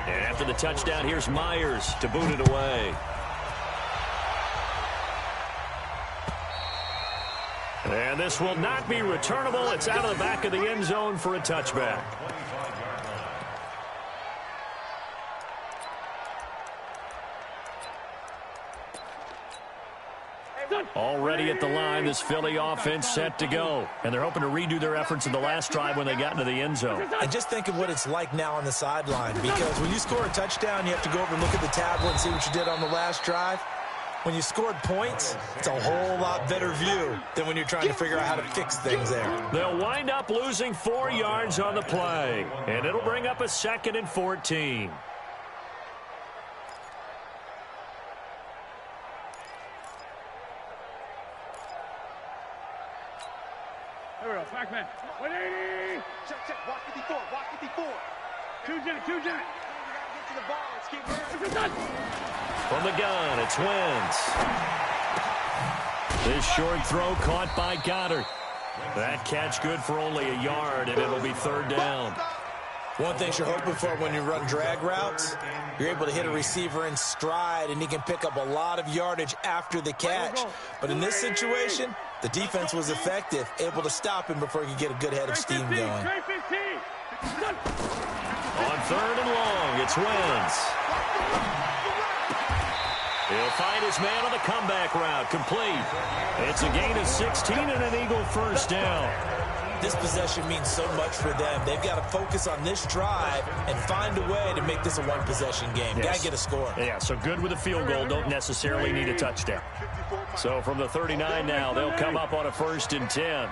And after the touchdown, here's Myers to boot it away. And this will not be returnable. It's out of the back of the end zone for a touchback. Already at the line, this Philly offense set to go. And they're hoping to redo their efforts in the last drive when they got into the end zone. And just think of what it's like now on the sideline. Because when you score a touchdown, you have to go over and look at the tablet and see what you did on the last drive. When you scored points, it's a whole lot better view than when you're trying to figure out how to fix things there. They'll wind up losing 4 yards on the play. And it'll bring up a 2nd and 14. There we go. Back man. 180. Check. Walk 54. Walk 54. Two jet. We gotta get to the ball. Let's keep moving. From the gun, it's Wentz. This short throw caught by Goddard. That catch good for only a yard, and it'll be 3rd down. One thing you're hoping for when you run drag routes, you're able to hit a receiver in stride, and he can pick up a lot of yardage after the catch. But in this situation, the defense was effective, able to stop him before he could get a good head of steam going. On 3rd and long, it's Wentz. He'll find his man on the comeback route, complete. It's a gain of 16 and an Eagle 1st down. This possession means so much for them. They've got to focus on this drive and find a way to make this a one-possession game. Yes. Got to get a score. Yeah, so good with a field goal. Don't necessarily need a touchdown. So from the 39 now, they'll come up on a 1st and 10.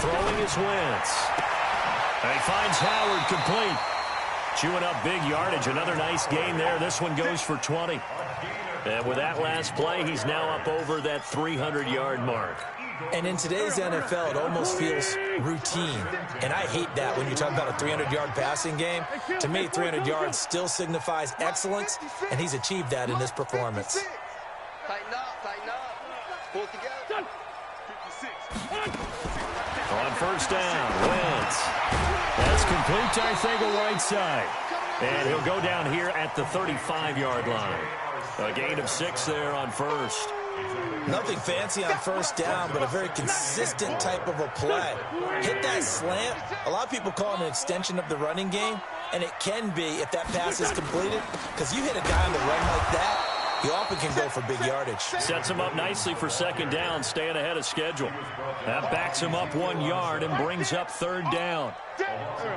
Throwing is Wentz. And he finds Howard complete. Chewing up big yardage. Another nice gain there. This one goes for 20. And with that last play, he's now up over that 300-yard mark. And in today's NFL, it almost feels routine. And I hate that when you talk about a 300-yard passing game. To me, 300 yards still signifies excellence, and he's achieved that in this performance. Tighten up. Pull together. 56. On 1st down, Wentz. That's complete to, I think, a right side. And he'll go down here at the 35-yard line. A gain of 6 there on 1st. Nothing fancy on 1st down, but a very consistent type of a play. Hit that slant. A lot of people call it an extension of the running game, and it can be if that pass is completed, because you hit a guy on the run like that, he often can go for big yardage. Sets him up nicely for 2nd down, staying ahead of schedule. That backs him up 1 yard and brings up 3rd down.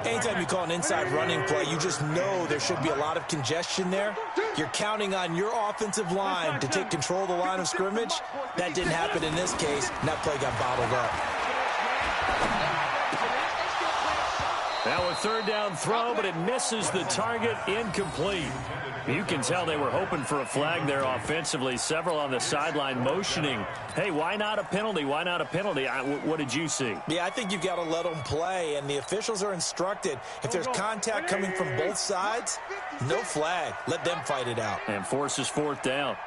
Anytime you call an inside running play, you just know there should be a lot of congestion there. You're counting on your offensive line to take control of the line of scrimmage. That didn't happen in this case, and that play got bottled up. Now a 3rd down throw, but it misses the target, incomplete. You can tell they were hoping for a flag there offensively. Several on the sideline motioning, hey, why not a penalty? Why not a penalty? What did you see? Yeah, I think you've got to let them play, and the officials are instructed. If there's contact coming from both sides, no flag. Let them fight it out. And forces 4th down.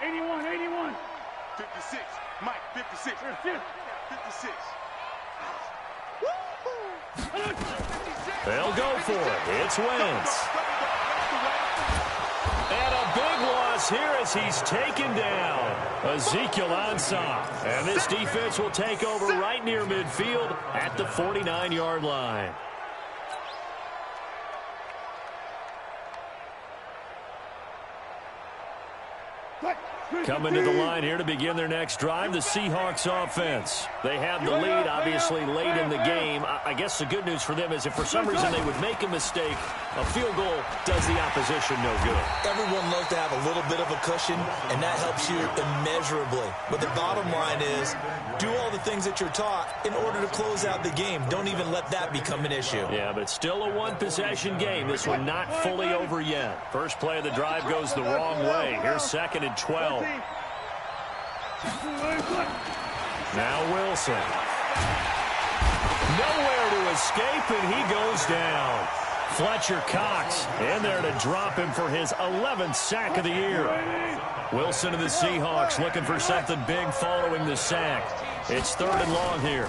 81. 56. Mike, 56. 56. They'll go for it. It's Wentz. And a big loss here as he's taken down. Ezekiel Ansah. And this defense will take over right near midfield at the 49-yard line. Coming to the line here to begin their next drive, the Seahawks offense. They have the lead, obviously, late in the game. I guess the good news for them is if for some reason they would make a mistake, a field goal does the opposition no good. Everyone loves to have a little bit of a cushion, and that helps you immeasurably. But the bottom line is, do all the things that you're taught in order to close out the game. Don't even let that become an issue. Yeah, but still a one-possession game. This one not fully over yet. First play of the drive goes the wrong way. Here's 2nd and 12. Now Wilson. Nowhere to escape, and he goes down. Fletcher Cox in there to drop him for his 11th sack of the year. Wilson and the Seahawks looking for something big following the sack. It's 3rd and long here.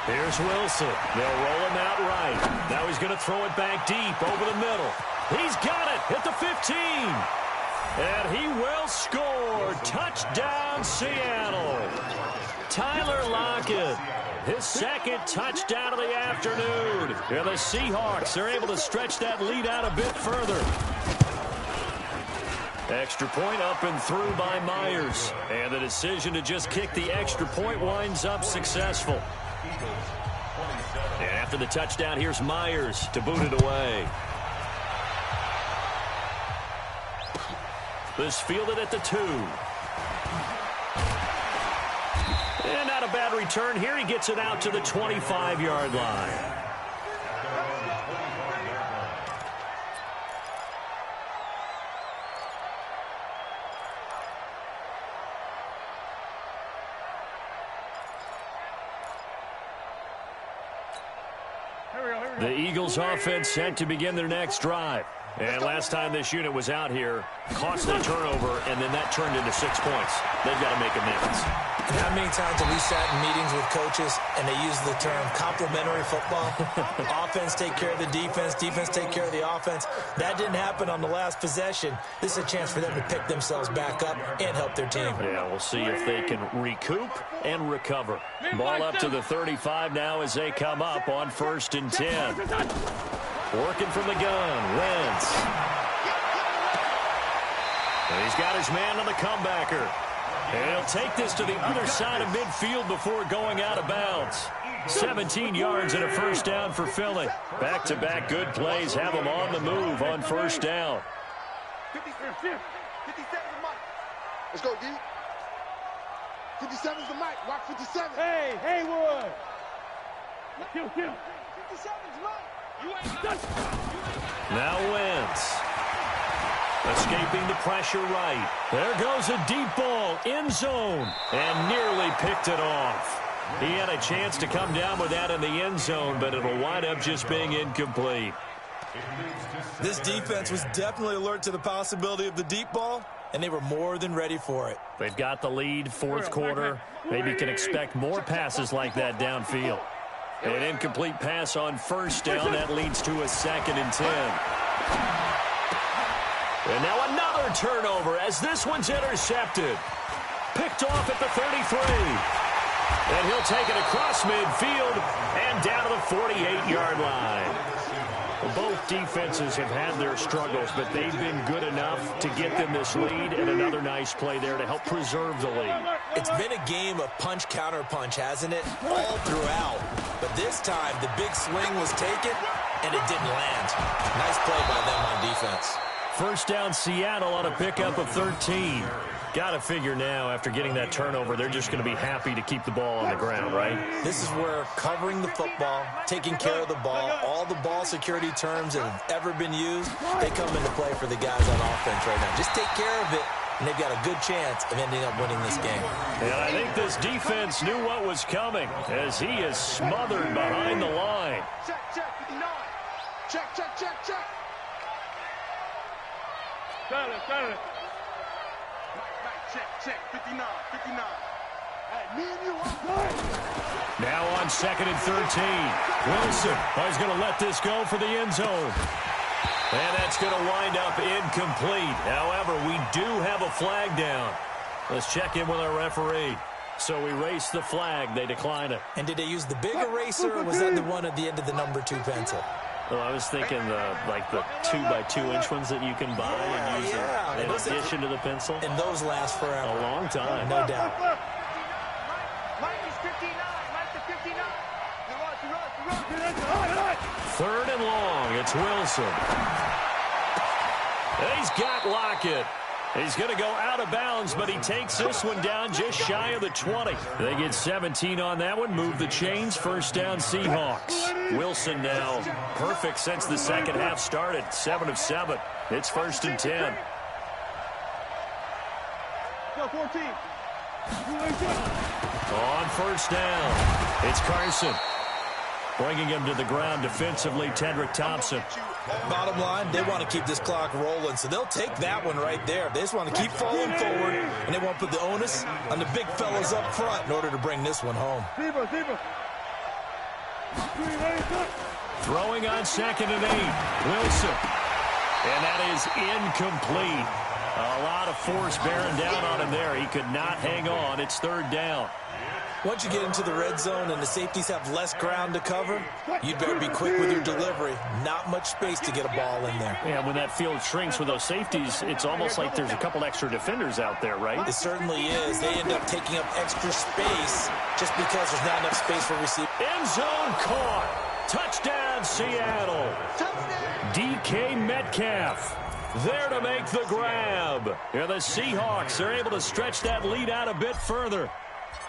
Here's Wilson. They'll roll him out right. Now he's going to throw it back deep over the middle. He's got it at the 15. And he will score. Touchdown, Seattle. Tyler Lockett, his 2nd touchdown of the afternoon. And the Seahawks are able to stretch that lead out a bit further. Extra point up and through by Myers. And the decision to just kick the extra point winds up successful. And after the touchdown, here's Myers to boot it away. This fielded at the 2. And not a bad return here. He gets it out to the 25-yard line. The Eagles offense set to begin their next drive. And last time this unit was out here, cost a turnover, and then that turned into 6 points. They've got to make amends. And how many times have we sat in meetings with coaches and they use the term complementary football? Offense take care of the defense, defense take care of the offense. That didn't happen on the last possession. This is a chance for them to pick themselves back up and help their team. Yeah, we'll see if they can recoup and recover. Ball up to the 35 now as they come up on 1st and 10. Working from the gun, Wentz. And he's got his man on the comebacker. And he'll take this to the other side of midfield before going out of bounds. 17 yards and a 1st down for Philly. Back-to-back good plays have them on the move on 1st down. 57's the mic. Let's go, D. 57's the mic. Rock 57. Hey, Haywood. Kill. 57's mic. Now Wentz. Escaping the pressure right. There goes a deep ball, end zone, and nearly picked it off. He had a chance to come down with that in the end zone, but it'll wind up just being incomplete. This defense was definitely alert to the possibility of the deep ball, and they were more than ready for it. They've got the lead, 4th quarter. Maybe can expect more passes like that downfield. An incomplete pass on 1st down. That leads to a 2nd and 10. And now another turnover as this one's intercepted. Picked off at the 33. And he'll take it across midfield and down to the 48-yard line. Well, both defenses have had their struggles, but they've been good enough to get them this lead, and another nice play there to help preserve the lead. It's been a game of punch-counter-punch, hasn't it? All throughout. But this time, the big swing was taken, and it didn't land. Nice play by them on defense. 1st down Seattle on a pickup of 13. Got to figure now, after getting that turnover, they're just going to be happy to keep the ball on the ground, right? This is where covering the football, taking care of the ball, all the ball security terms that have ever been used, they come into play for the guys on offense right now. Just take care of it, and they've got a good chance of ending up winning this game. And I think this defense knew what was coming as he is smothered behind the line. Check, 59. Check. Got it. Check, 59. Hey, me and you, now on 2nd and 13. Wilson is going to let this go for the end zone. And that's going to wind up incomplete. However, we do have a flag down. Let's check in with our referee. So erase the flag. They decline it. And did they use the big eraser, or was that the one at the end of the number 2 pencil? Well, I was thinking like the 2x2-inch ones that you can buy and use in addition to the pencil. And those last forever. A long time. No doubt. Mike is 59. Mike to 59. Third and long. It's Wilson. He's got Lockett. He's going to go out of bounds, but he takes this one down just shy of the 20. They get 17 on that one. Move the chains. First down, Seahawks. Wilson now perfect since the second half started. 7 of 7. It's 1st and 10. Go 14. On first down, it's Carson. Bringing him to the ground defensively, Tedrick Thompson. Bottom line, they want to keep this clock rolling, so they'll take that one right there. They just want to keep falling forward, and they want to put the onus on the big fellas up front in order to bring this one home. Throwing on 2nd and 8, Wilson. And that is incomplete. A lot of force bearing down on him there. He could not hang on. It's 3rd down. Once you get into the red zone and the safeties have less ground to cover, you'd better be quick with your delivery. Not much space to get a ball in there. Yeah, when that field shrinks with those safeties, it's almost like there's a couple extra defenders out there, right? It certainly is. They end up taking up extra space just because there's not enough space for receivers. End zone caught. Touchdown, Seattle. DK Metcalf there to make the grab. Yeah, the Seahawks are able to stretch that lead out a bit further.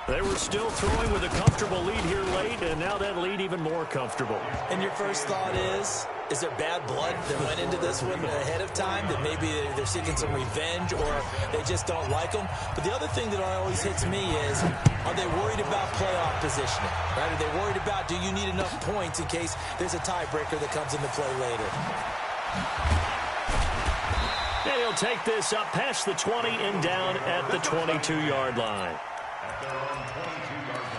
They were still throwing with a comfortable lead here late, and now that lead even more comfortable. And your first thought is there bad blood that went into this one ahead of time, that maybe they're seeking some revenge or they just don't like them? But the other thing that always hits me is, are they worried about playoff positioning? Right? Are they worried about, do you need enough points in case there's a tiebreaker that comes into play later? And he'll take this up past the 20 and down at the 22-yard line. At their own 22-yard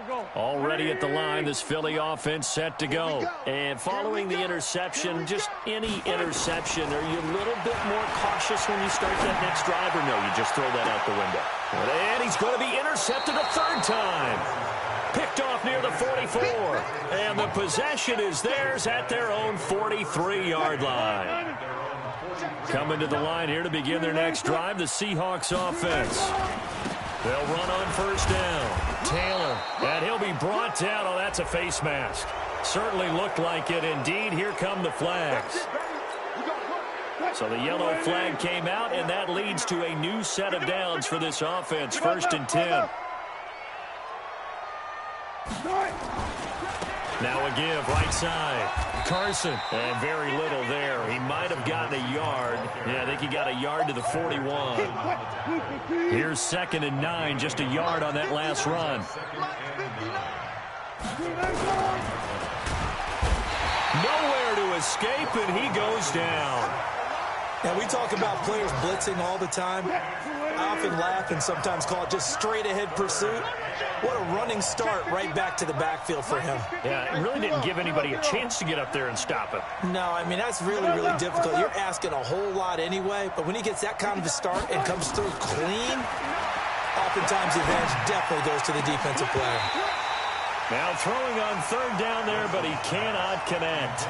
line. Already at the line, this Philly offense set to go. And following the interception, just any interception, are you a little bit more cautious when you start that next drive, or no, you just throw that out the window? And he's going to be intercepted a 3rd time. Picked off near the 44. And the possession is theirs at their own 43-yard line. Coming to the line here to begin their next drive, the Seahawks offense. They'll run on first down. Taylor, and he'll be brought down. Oh, that's a face mask. Certainly looked like it. Indeed, here come the flags. So the yellow flag came out, and that leads to a new set of downs for this offense. 1st and 10. Now a give, right side. Carson, and very little there. He might have gotten a yard. Yeah, I think he got a yard to the 41. Here's 2nd and 9, just a yard on that last run. Nowhere to escape, and he goes down. Now, we talk about players blitzing all the time. I often laugh and sometimes call it just straight-ahead pursuit. What a running start right back to the backfield for him. Yeah, it really didn't give anybody a chance to get up there and stop him. No, I mean, that's really, really difficult. You're asking a whole lot anyway, but when he gets that kind of a start and comes through clean, oftentimes the advantage definitely goes to the defensive player. Now throwing on 3rd down there, but he cannot connect.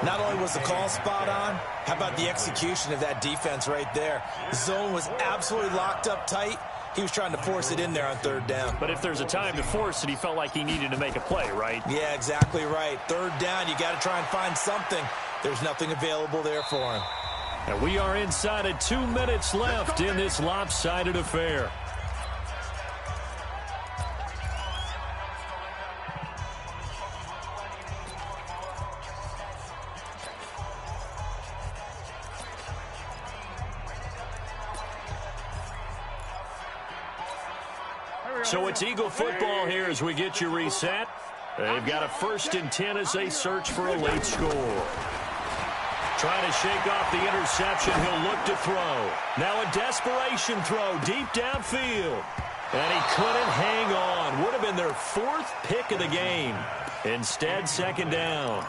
Not only was the call spot on, how about the execution of that defense right there? The zone was absolutely locked up tight. He was trying to force it in there on 3rd down. But if there's a time to force it, he felt like he needed to make a play, right? Yeah, exactly right. 3rd down, you got to try and find something. There's nothing available there for him. And we are inside of 2 minutes left in this lopsided affair. So it's Eagle football here as we get you reset. They've got a 1st and 10 as they search for a late score. Trying to shake off the interception. He'll look to throw. Now a desperation throw deep downfield. And he couldn't hang on. Would have been their 4th pick of the game. Instead, 2nd down.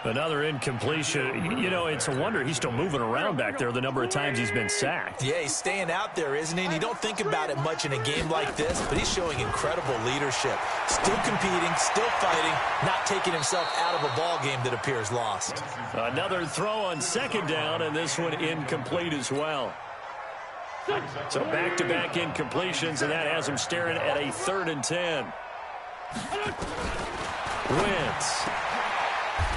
Another incompletion. You know, it's a wonder he's still moving around back there the number of times he's been sacked. Yeah, he's staying out there, isn't he? And you don't think about it much in a game like this, but he's showing incredible leadership. Still competing, still fighting, not taking himself out of a ball game that appears lost. Another throw on second down, and this one incomplete as well. So back-to-back incompletions, and that has him staring at a 3rd and 10. Wentz.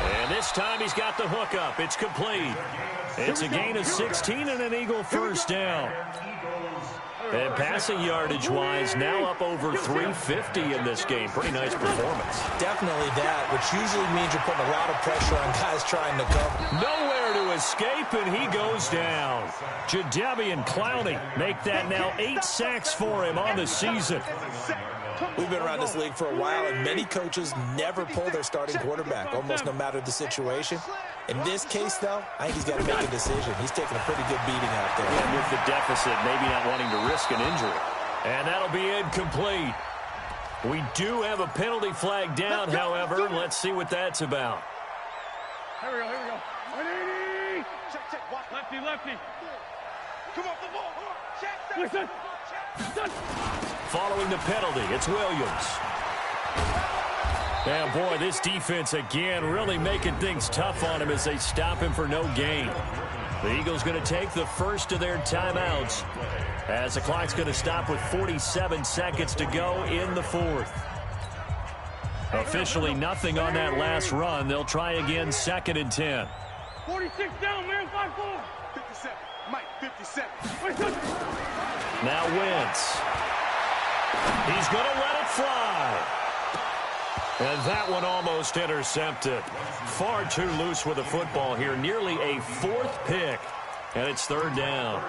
And this time he's got the hook up. It's complete. It's a gain of 16 and an Eagle first down. And passing yardage-wise, now up over 350 in this game. Pretty nice performance. Definitely that, which usually means you're putting a lot of pressure on guys trying to cover. Nowhere to escape, and he goes down. Jadeveon Clowney make that now 8 sacks for him on the season. We've been around this league for a while, and many coaches never pull their starting quarterback, almost no matter the situation. In this case, though, I think he's got to make a decision. He's taking a pretty good beating out there. And with the deficit, maybe not wanting to risk an injury. And that'll be incomplete. We do have a penalty flag down, however. Let's see what that's about. Here we go, here we go. 180! Check, watch. Lefty, lefty. Come on, the ball. Check, listen. Following the penalty, it's Williams. And boy, this defense again really making things tough on him as they stop him for no gain. The Eagles going to take the first of their timeouts as the clock's going to stop with 47 seconds to go in the 4th. Officially nothing on that last run. They'll try again 2nd and 10. 46 down, man. 5-4. 57. Mike, 57. Now Wentz. He's going to let it fly. And that one almost intercepted. Far too loose with the football here. Nearly a 4th pick. And it's 3rd down.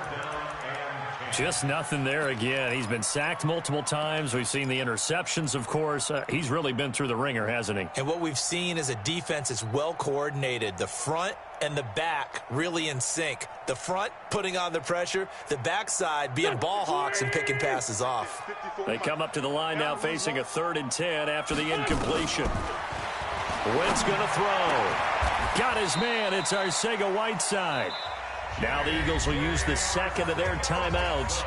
Just nothing there again. He's been sacked multiple times. We've seen the interceptions, of course. He's really been through the ringer, hasn't he? And what we've seen is a defense that's well coordinated. The front and the back really in sync. The front putting on the pressure, the backside being ball hawks and picking passes off. They come up to the line now facing a 3rd and 10 after the incompletion. Wentz going to throw. Got his man. It's Arcega-Whiteside. Now the Eagles will use the 2nd of their timeouts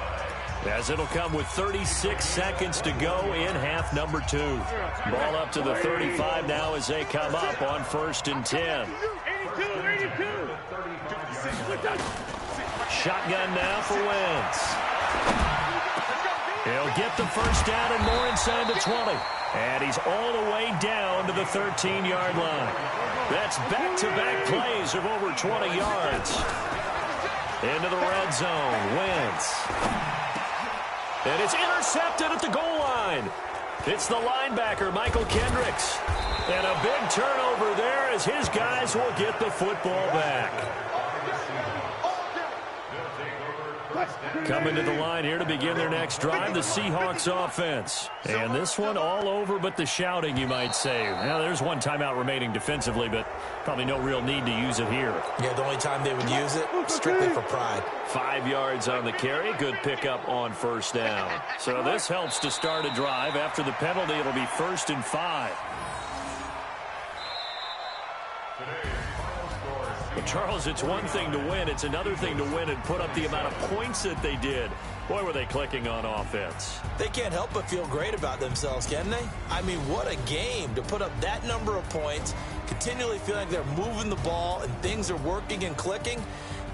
as it'll come with 36 seconds to go in half number 2. Ball up to the 35 now as they come up on 1st and 10. 82. Shotgun now for Wentz. He'll get the first down and more inside the 20. And he's all the way down to the 13-yard line. That's back-to-back plays of over 20 yards. Into the red zone, Wentz. And it's intercepted at the goal line. It's the linebacker, Michael Kendricks. And a big turnover there as his guys will get the football back. Coming to the line here to begin their next drive, the Seahawks offense. And this one all over but the shouting, you might say. Now, there's one timeout remaining defensively, but probably no real need to use it here. Yeah, the only time they would use it, strictly for pride. 5 yards on the carry. Good pickup on first down. So this helps to start a drive. After the penalty, it'll be 1st and 5. Well, Charles, it's one thing to win. It's another thing to win and put up the amount of points that they did. Boy, were they clicking on offense. They can't help but feel great about themselves, can they? I mean, what a game to put up that number of points, continually feel like they're moving the ball and things are working and clicking.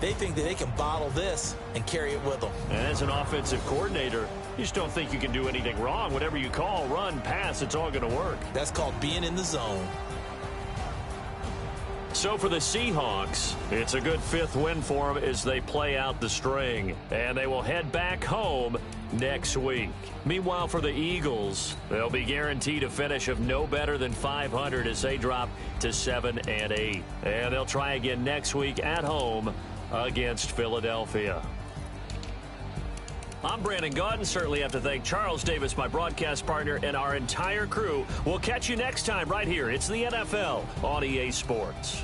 They think that they can bottle this and carry it with them. And as an offensive coordinator, you just don't think you can do anything wrong. Whatever you call, run, pass, it's all going to work. That's called being in the zone. So for the Seahawks, it's a good 5th win for them as they play out the string. And they will head back home next week. Meanwhile, for the Eagles, they'll be guaranteed a finish of no better than 500 as they drop to 7-8. And they'll try again next week at home against Philadelphia. I'm Brandon Gaudin. Certainly have to thank Charles Davis, my broadcast partner, and our entire crew. We'll catch you next time right here. It's the NFL on EA Sports.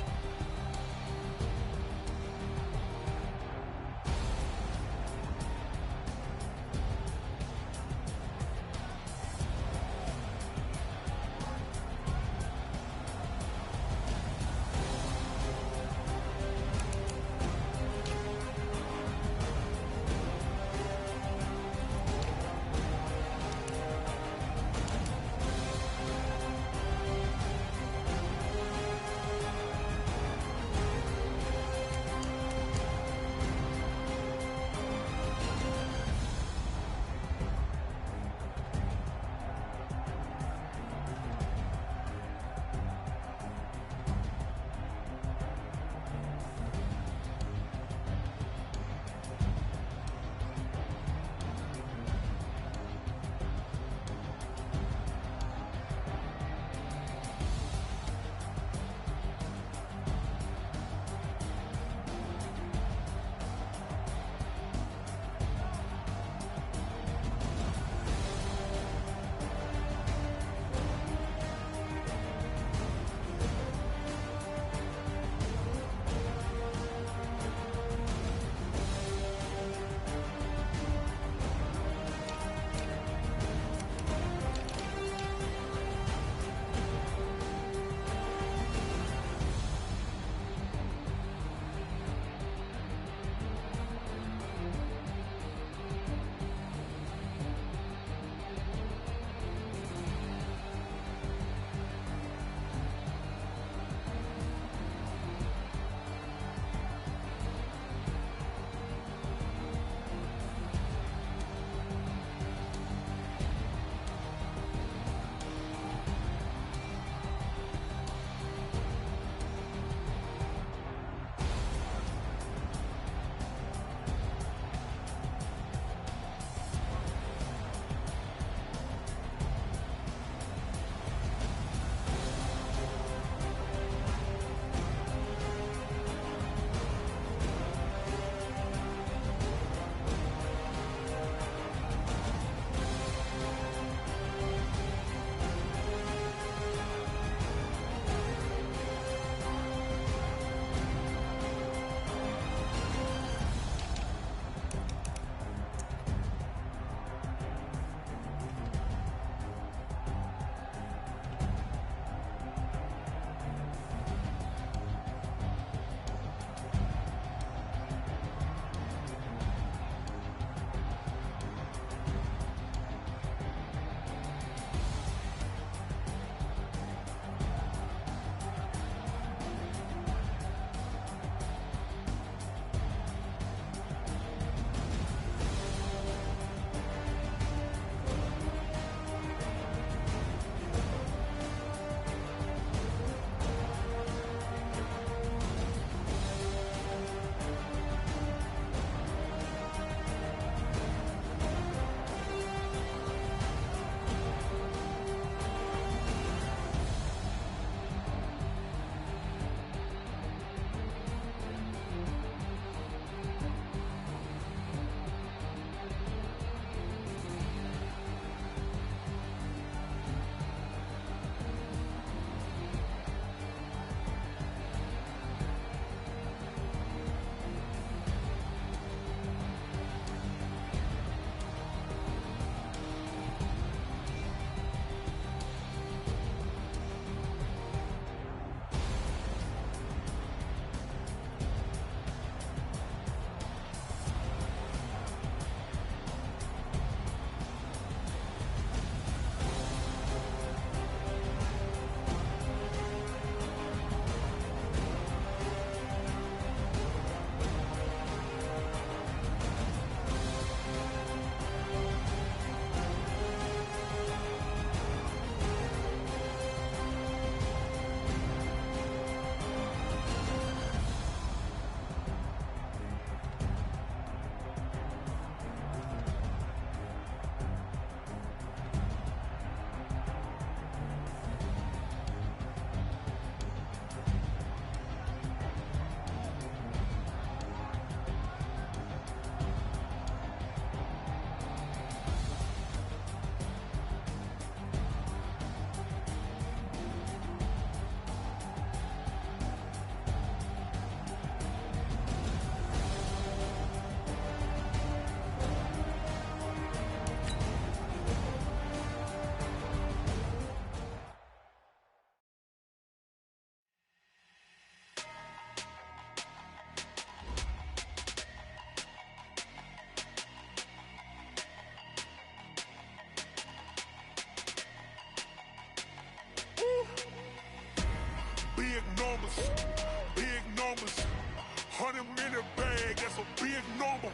100-minute bag, that's a big number.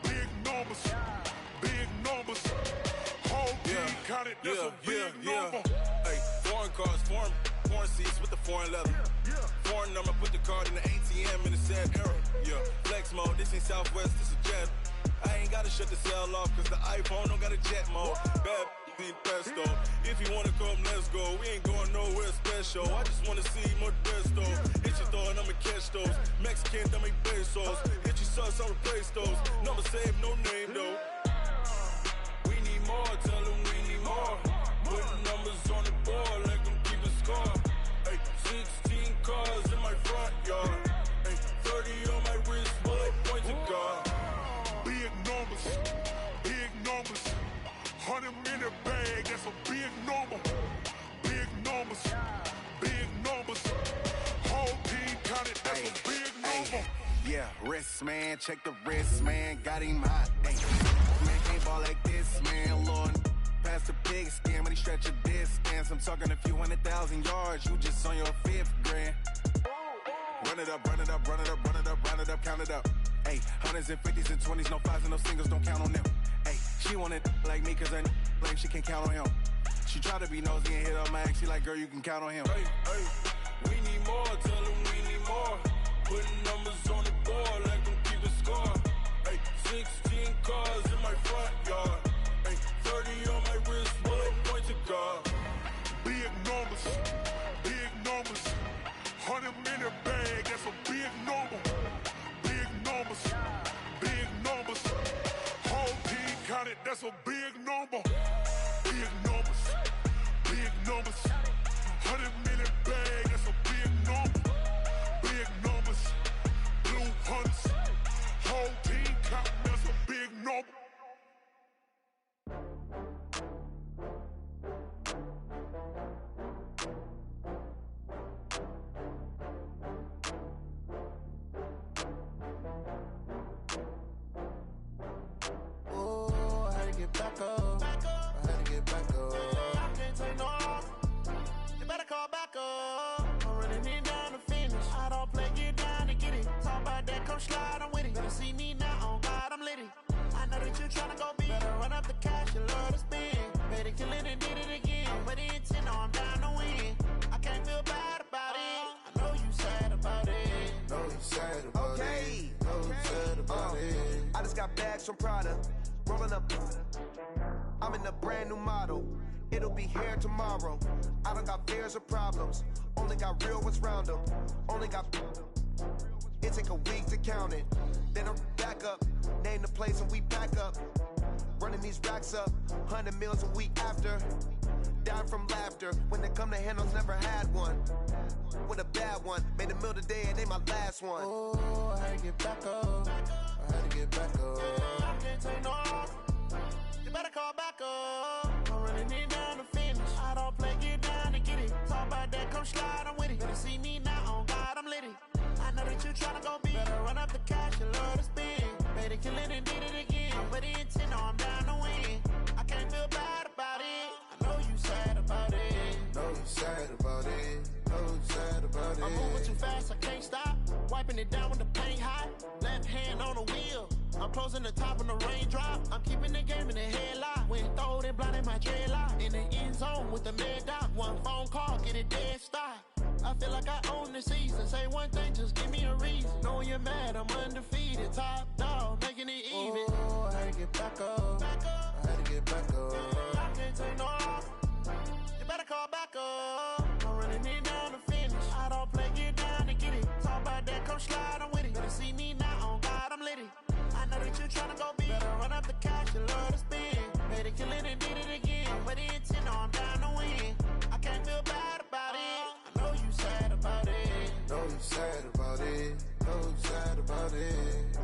Big numbers, big numbers. Whole team counted, that's a big number. Hey, foreign cars, foreign seats with the foreign leather. Foreign number, put the card in the ATM in the said era. Yeah, flex mode, this ain't Southwest, this a jet. I ain't gotta shut the cell off, cause the iPhone don't got a jet mode. Bad need pesto. If you wanna come, let's go. We ain't going nowhere special. I just wanna see more Modesto. Hit your throw and I'ma catch those. Mexican, that make pesos. Hit your sauce, I'll replace those. Number save, no name though. We need more, tell them we need more. Putting numbers on the board, let them keep a score. Hey, 16 cars in my front yard. Hey, 30 on my wrist, bullet point to God. Big numbers, big numbers. 100-minute bag, that's a big number. Big numbers, big numbers. Whole team counted, that's a big number. Yeah, wrist, man, check the wrist, man, got him hot. Ay. Man, can't ball like this, man, Lord. Past the pig skin, when he stretch a distance. I'm talking a few 100,000 yards, you just on your 5th grand. Run it up, run it up, run it up, run it up, run it up, count it up. Ay, hundreds and 50s and 20s, no 5s and no singles, don't count on them. Ay, she want it like me, cause I blame she can't count on him. She try to be nosy and hit up my ex, she like, girl, you can count on him. Hey, hey, we need more, tell them we need more. Putting numbers on the board, let them keep a score. Hey, 16 cars in my front yard. Hey, 30 on my wrist, bullet point to God. Big numbers, big numbers. 100-minute bag, that's a big number. Big numbers, big numbers. Whole team counted, that's a big number. Big numbers, big numbers. 100-minute bag, that's a big number. Big numbers, blue hunts. Whole team counting, that's a big number. Back up. I had to get back up. I can't take no loss. You better call back up. I'm running it down to finish. I don't play, get down to get it. Talk about that, come slide, I'm with it. Better see me now, on God, I'm litty. I know that you tryna go big. Better run up the cash, you love to spend. Better kill it and did it again. But the intent, no, I'm down to win. I can't feel bad about it. I know you sad about it. Know you sad about it. Know you sad about it. I just got bags from Prada. Rolling up, I'm in a brand new model. It'll be here tomorrow. I don't got fears or problems. Only got real ones round them. Only got. It take a week to count it. Then I'm back up. Name the place and we back up. Running these racks up. 100 meals a week after. Down from laughter. When they come to handles, never had one. With a bad one. Made a meal today and they my last one. Oh, I had to get back up. I had to get back up. I can't take no loss. You better call back up. I'm running it down to finish. I don't play, get down to get it. Talk about that, come slide, I'm with it. Better see me now, on God, I'm litty. I know that you tryna go big. Better run up the cash, you love to spend. Better kill it and did it again. But the intent, no, I'm down to win. I can't feel bad about it. I know you sad about it. Know you sad about it. Know you sad about it. I'm moving too fast, I can't stop. Wiping it down with the paint hot. Left hand on the wheel. I'm closing the top on the raindrop. I'm keeping the game in the headlock. When throwed and blinded my dreadlock. In the end zone with the mad dot. One phone call, get it dead stop. I feel like I own the season. Say one thing, just give me a reason. Knowing you're mad, I'm undefeated. Top dog, making it even. Oh, I had to get back up. I had to get back up. I can't take no loss. You better call back up. I'm running it down to finish. I don't play, get down to get it. Talk about that, come slide, I'm with it. Better see me now, on God, I'm litty. I know that you tryna go big. Better run up the cash, you love to spend. Better kill it and did it again. But the intent, no, I'm down to win. I can't feel bad about it. I know you sad about it. Know you sad about it. Know you sad about it.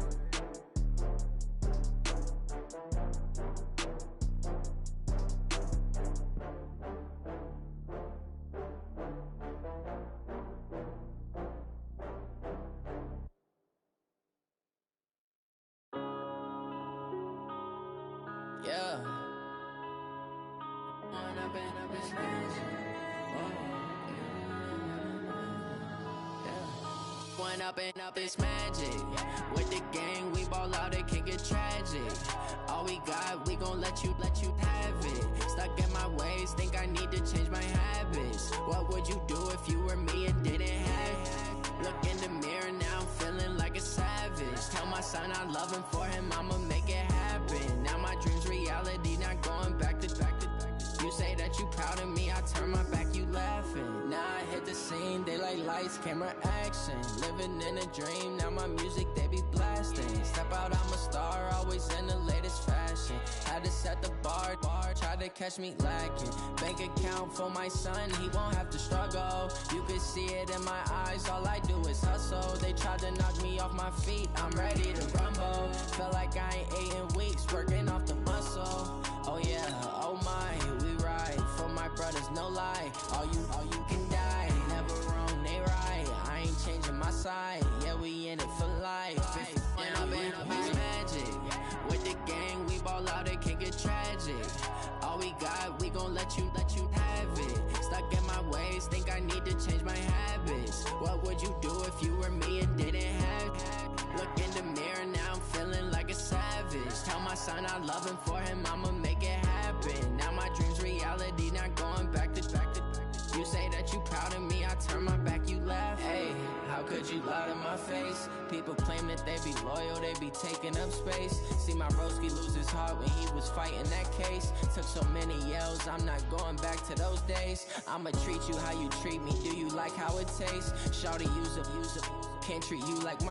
Yeah. going up and up, it's magic. With the gang, we ball out, it can get tragic. All we got, we gon' let you have it. Stuck in my ways, think I need to change my habits. What would you do if you were me and didn't have it? Look in the mirror, now I'm feeling like a savage. Tell my son I love him, for him I'ma make it happen. Now my dream's reality, not going back to. You say that you proud of me, I turn my back, you laughing. Now I hit the scene, they like lights, camera, action. Living in a dream, now my music, they be blasting. Step out, I'm a star, always in the latest fashion. Had to set the bar, try to catch me lacking. Bank account for my son, he won't have to struggle. You can see it in my eyes, all I do is hustle. They tried to knock me off my feet, I'm ready to rumble. Felt like I ain't ate in weeks, working off the muscle. Oh yeah, oh my, we ride for my brothers, no lie. All you can die, never wrong, they right. I ain't changing my side, yeah, we in it for life. And I've been magic. With the gang, we ball out, it can get tragic. All we got, we gon' let you have it. Stuck in my ways, think I need to change my habits. What would you do if you were me and didn't have it? Look in the mirror, now I'm feeling like a savage. Tell my son I love him, for him I'ma make it happen. Now my dream's reality, not going back to. You say that you proud of me, I turn my back, you laugh. Hey, how could you lie to my face? People claim that they be loyal, they be taking up space. See my broski lose his heart when he was fighting that case. Took so many yells, I'm not going back to those days. I'ma treat you how you treat me, do you like how it tastes? Shawty, use a can't treat you like my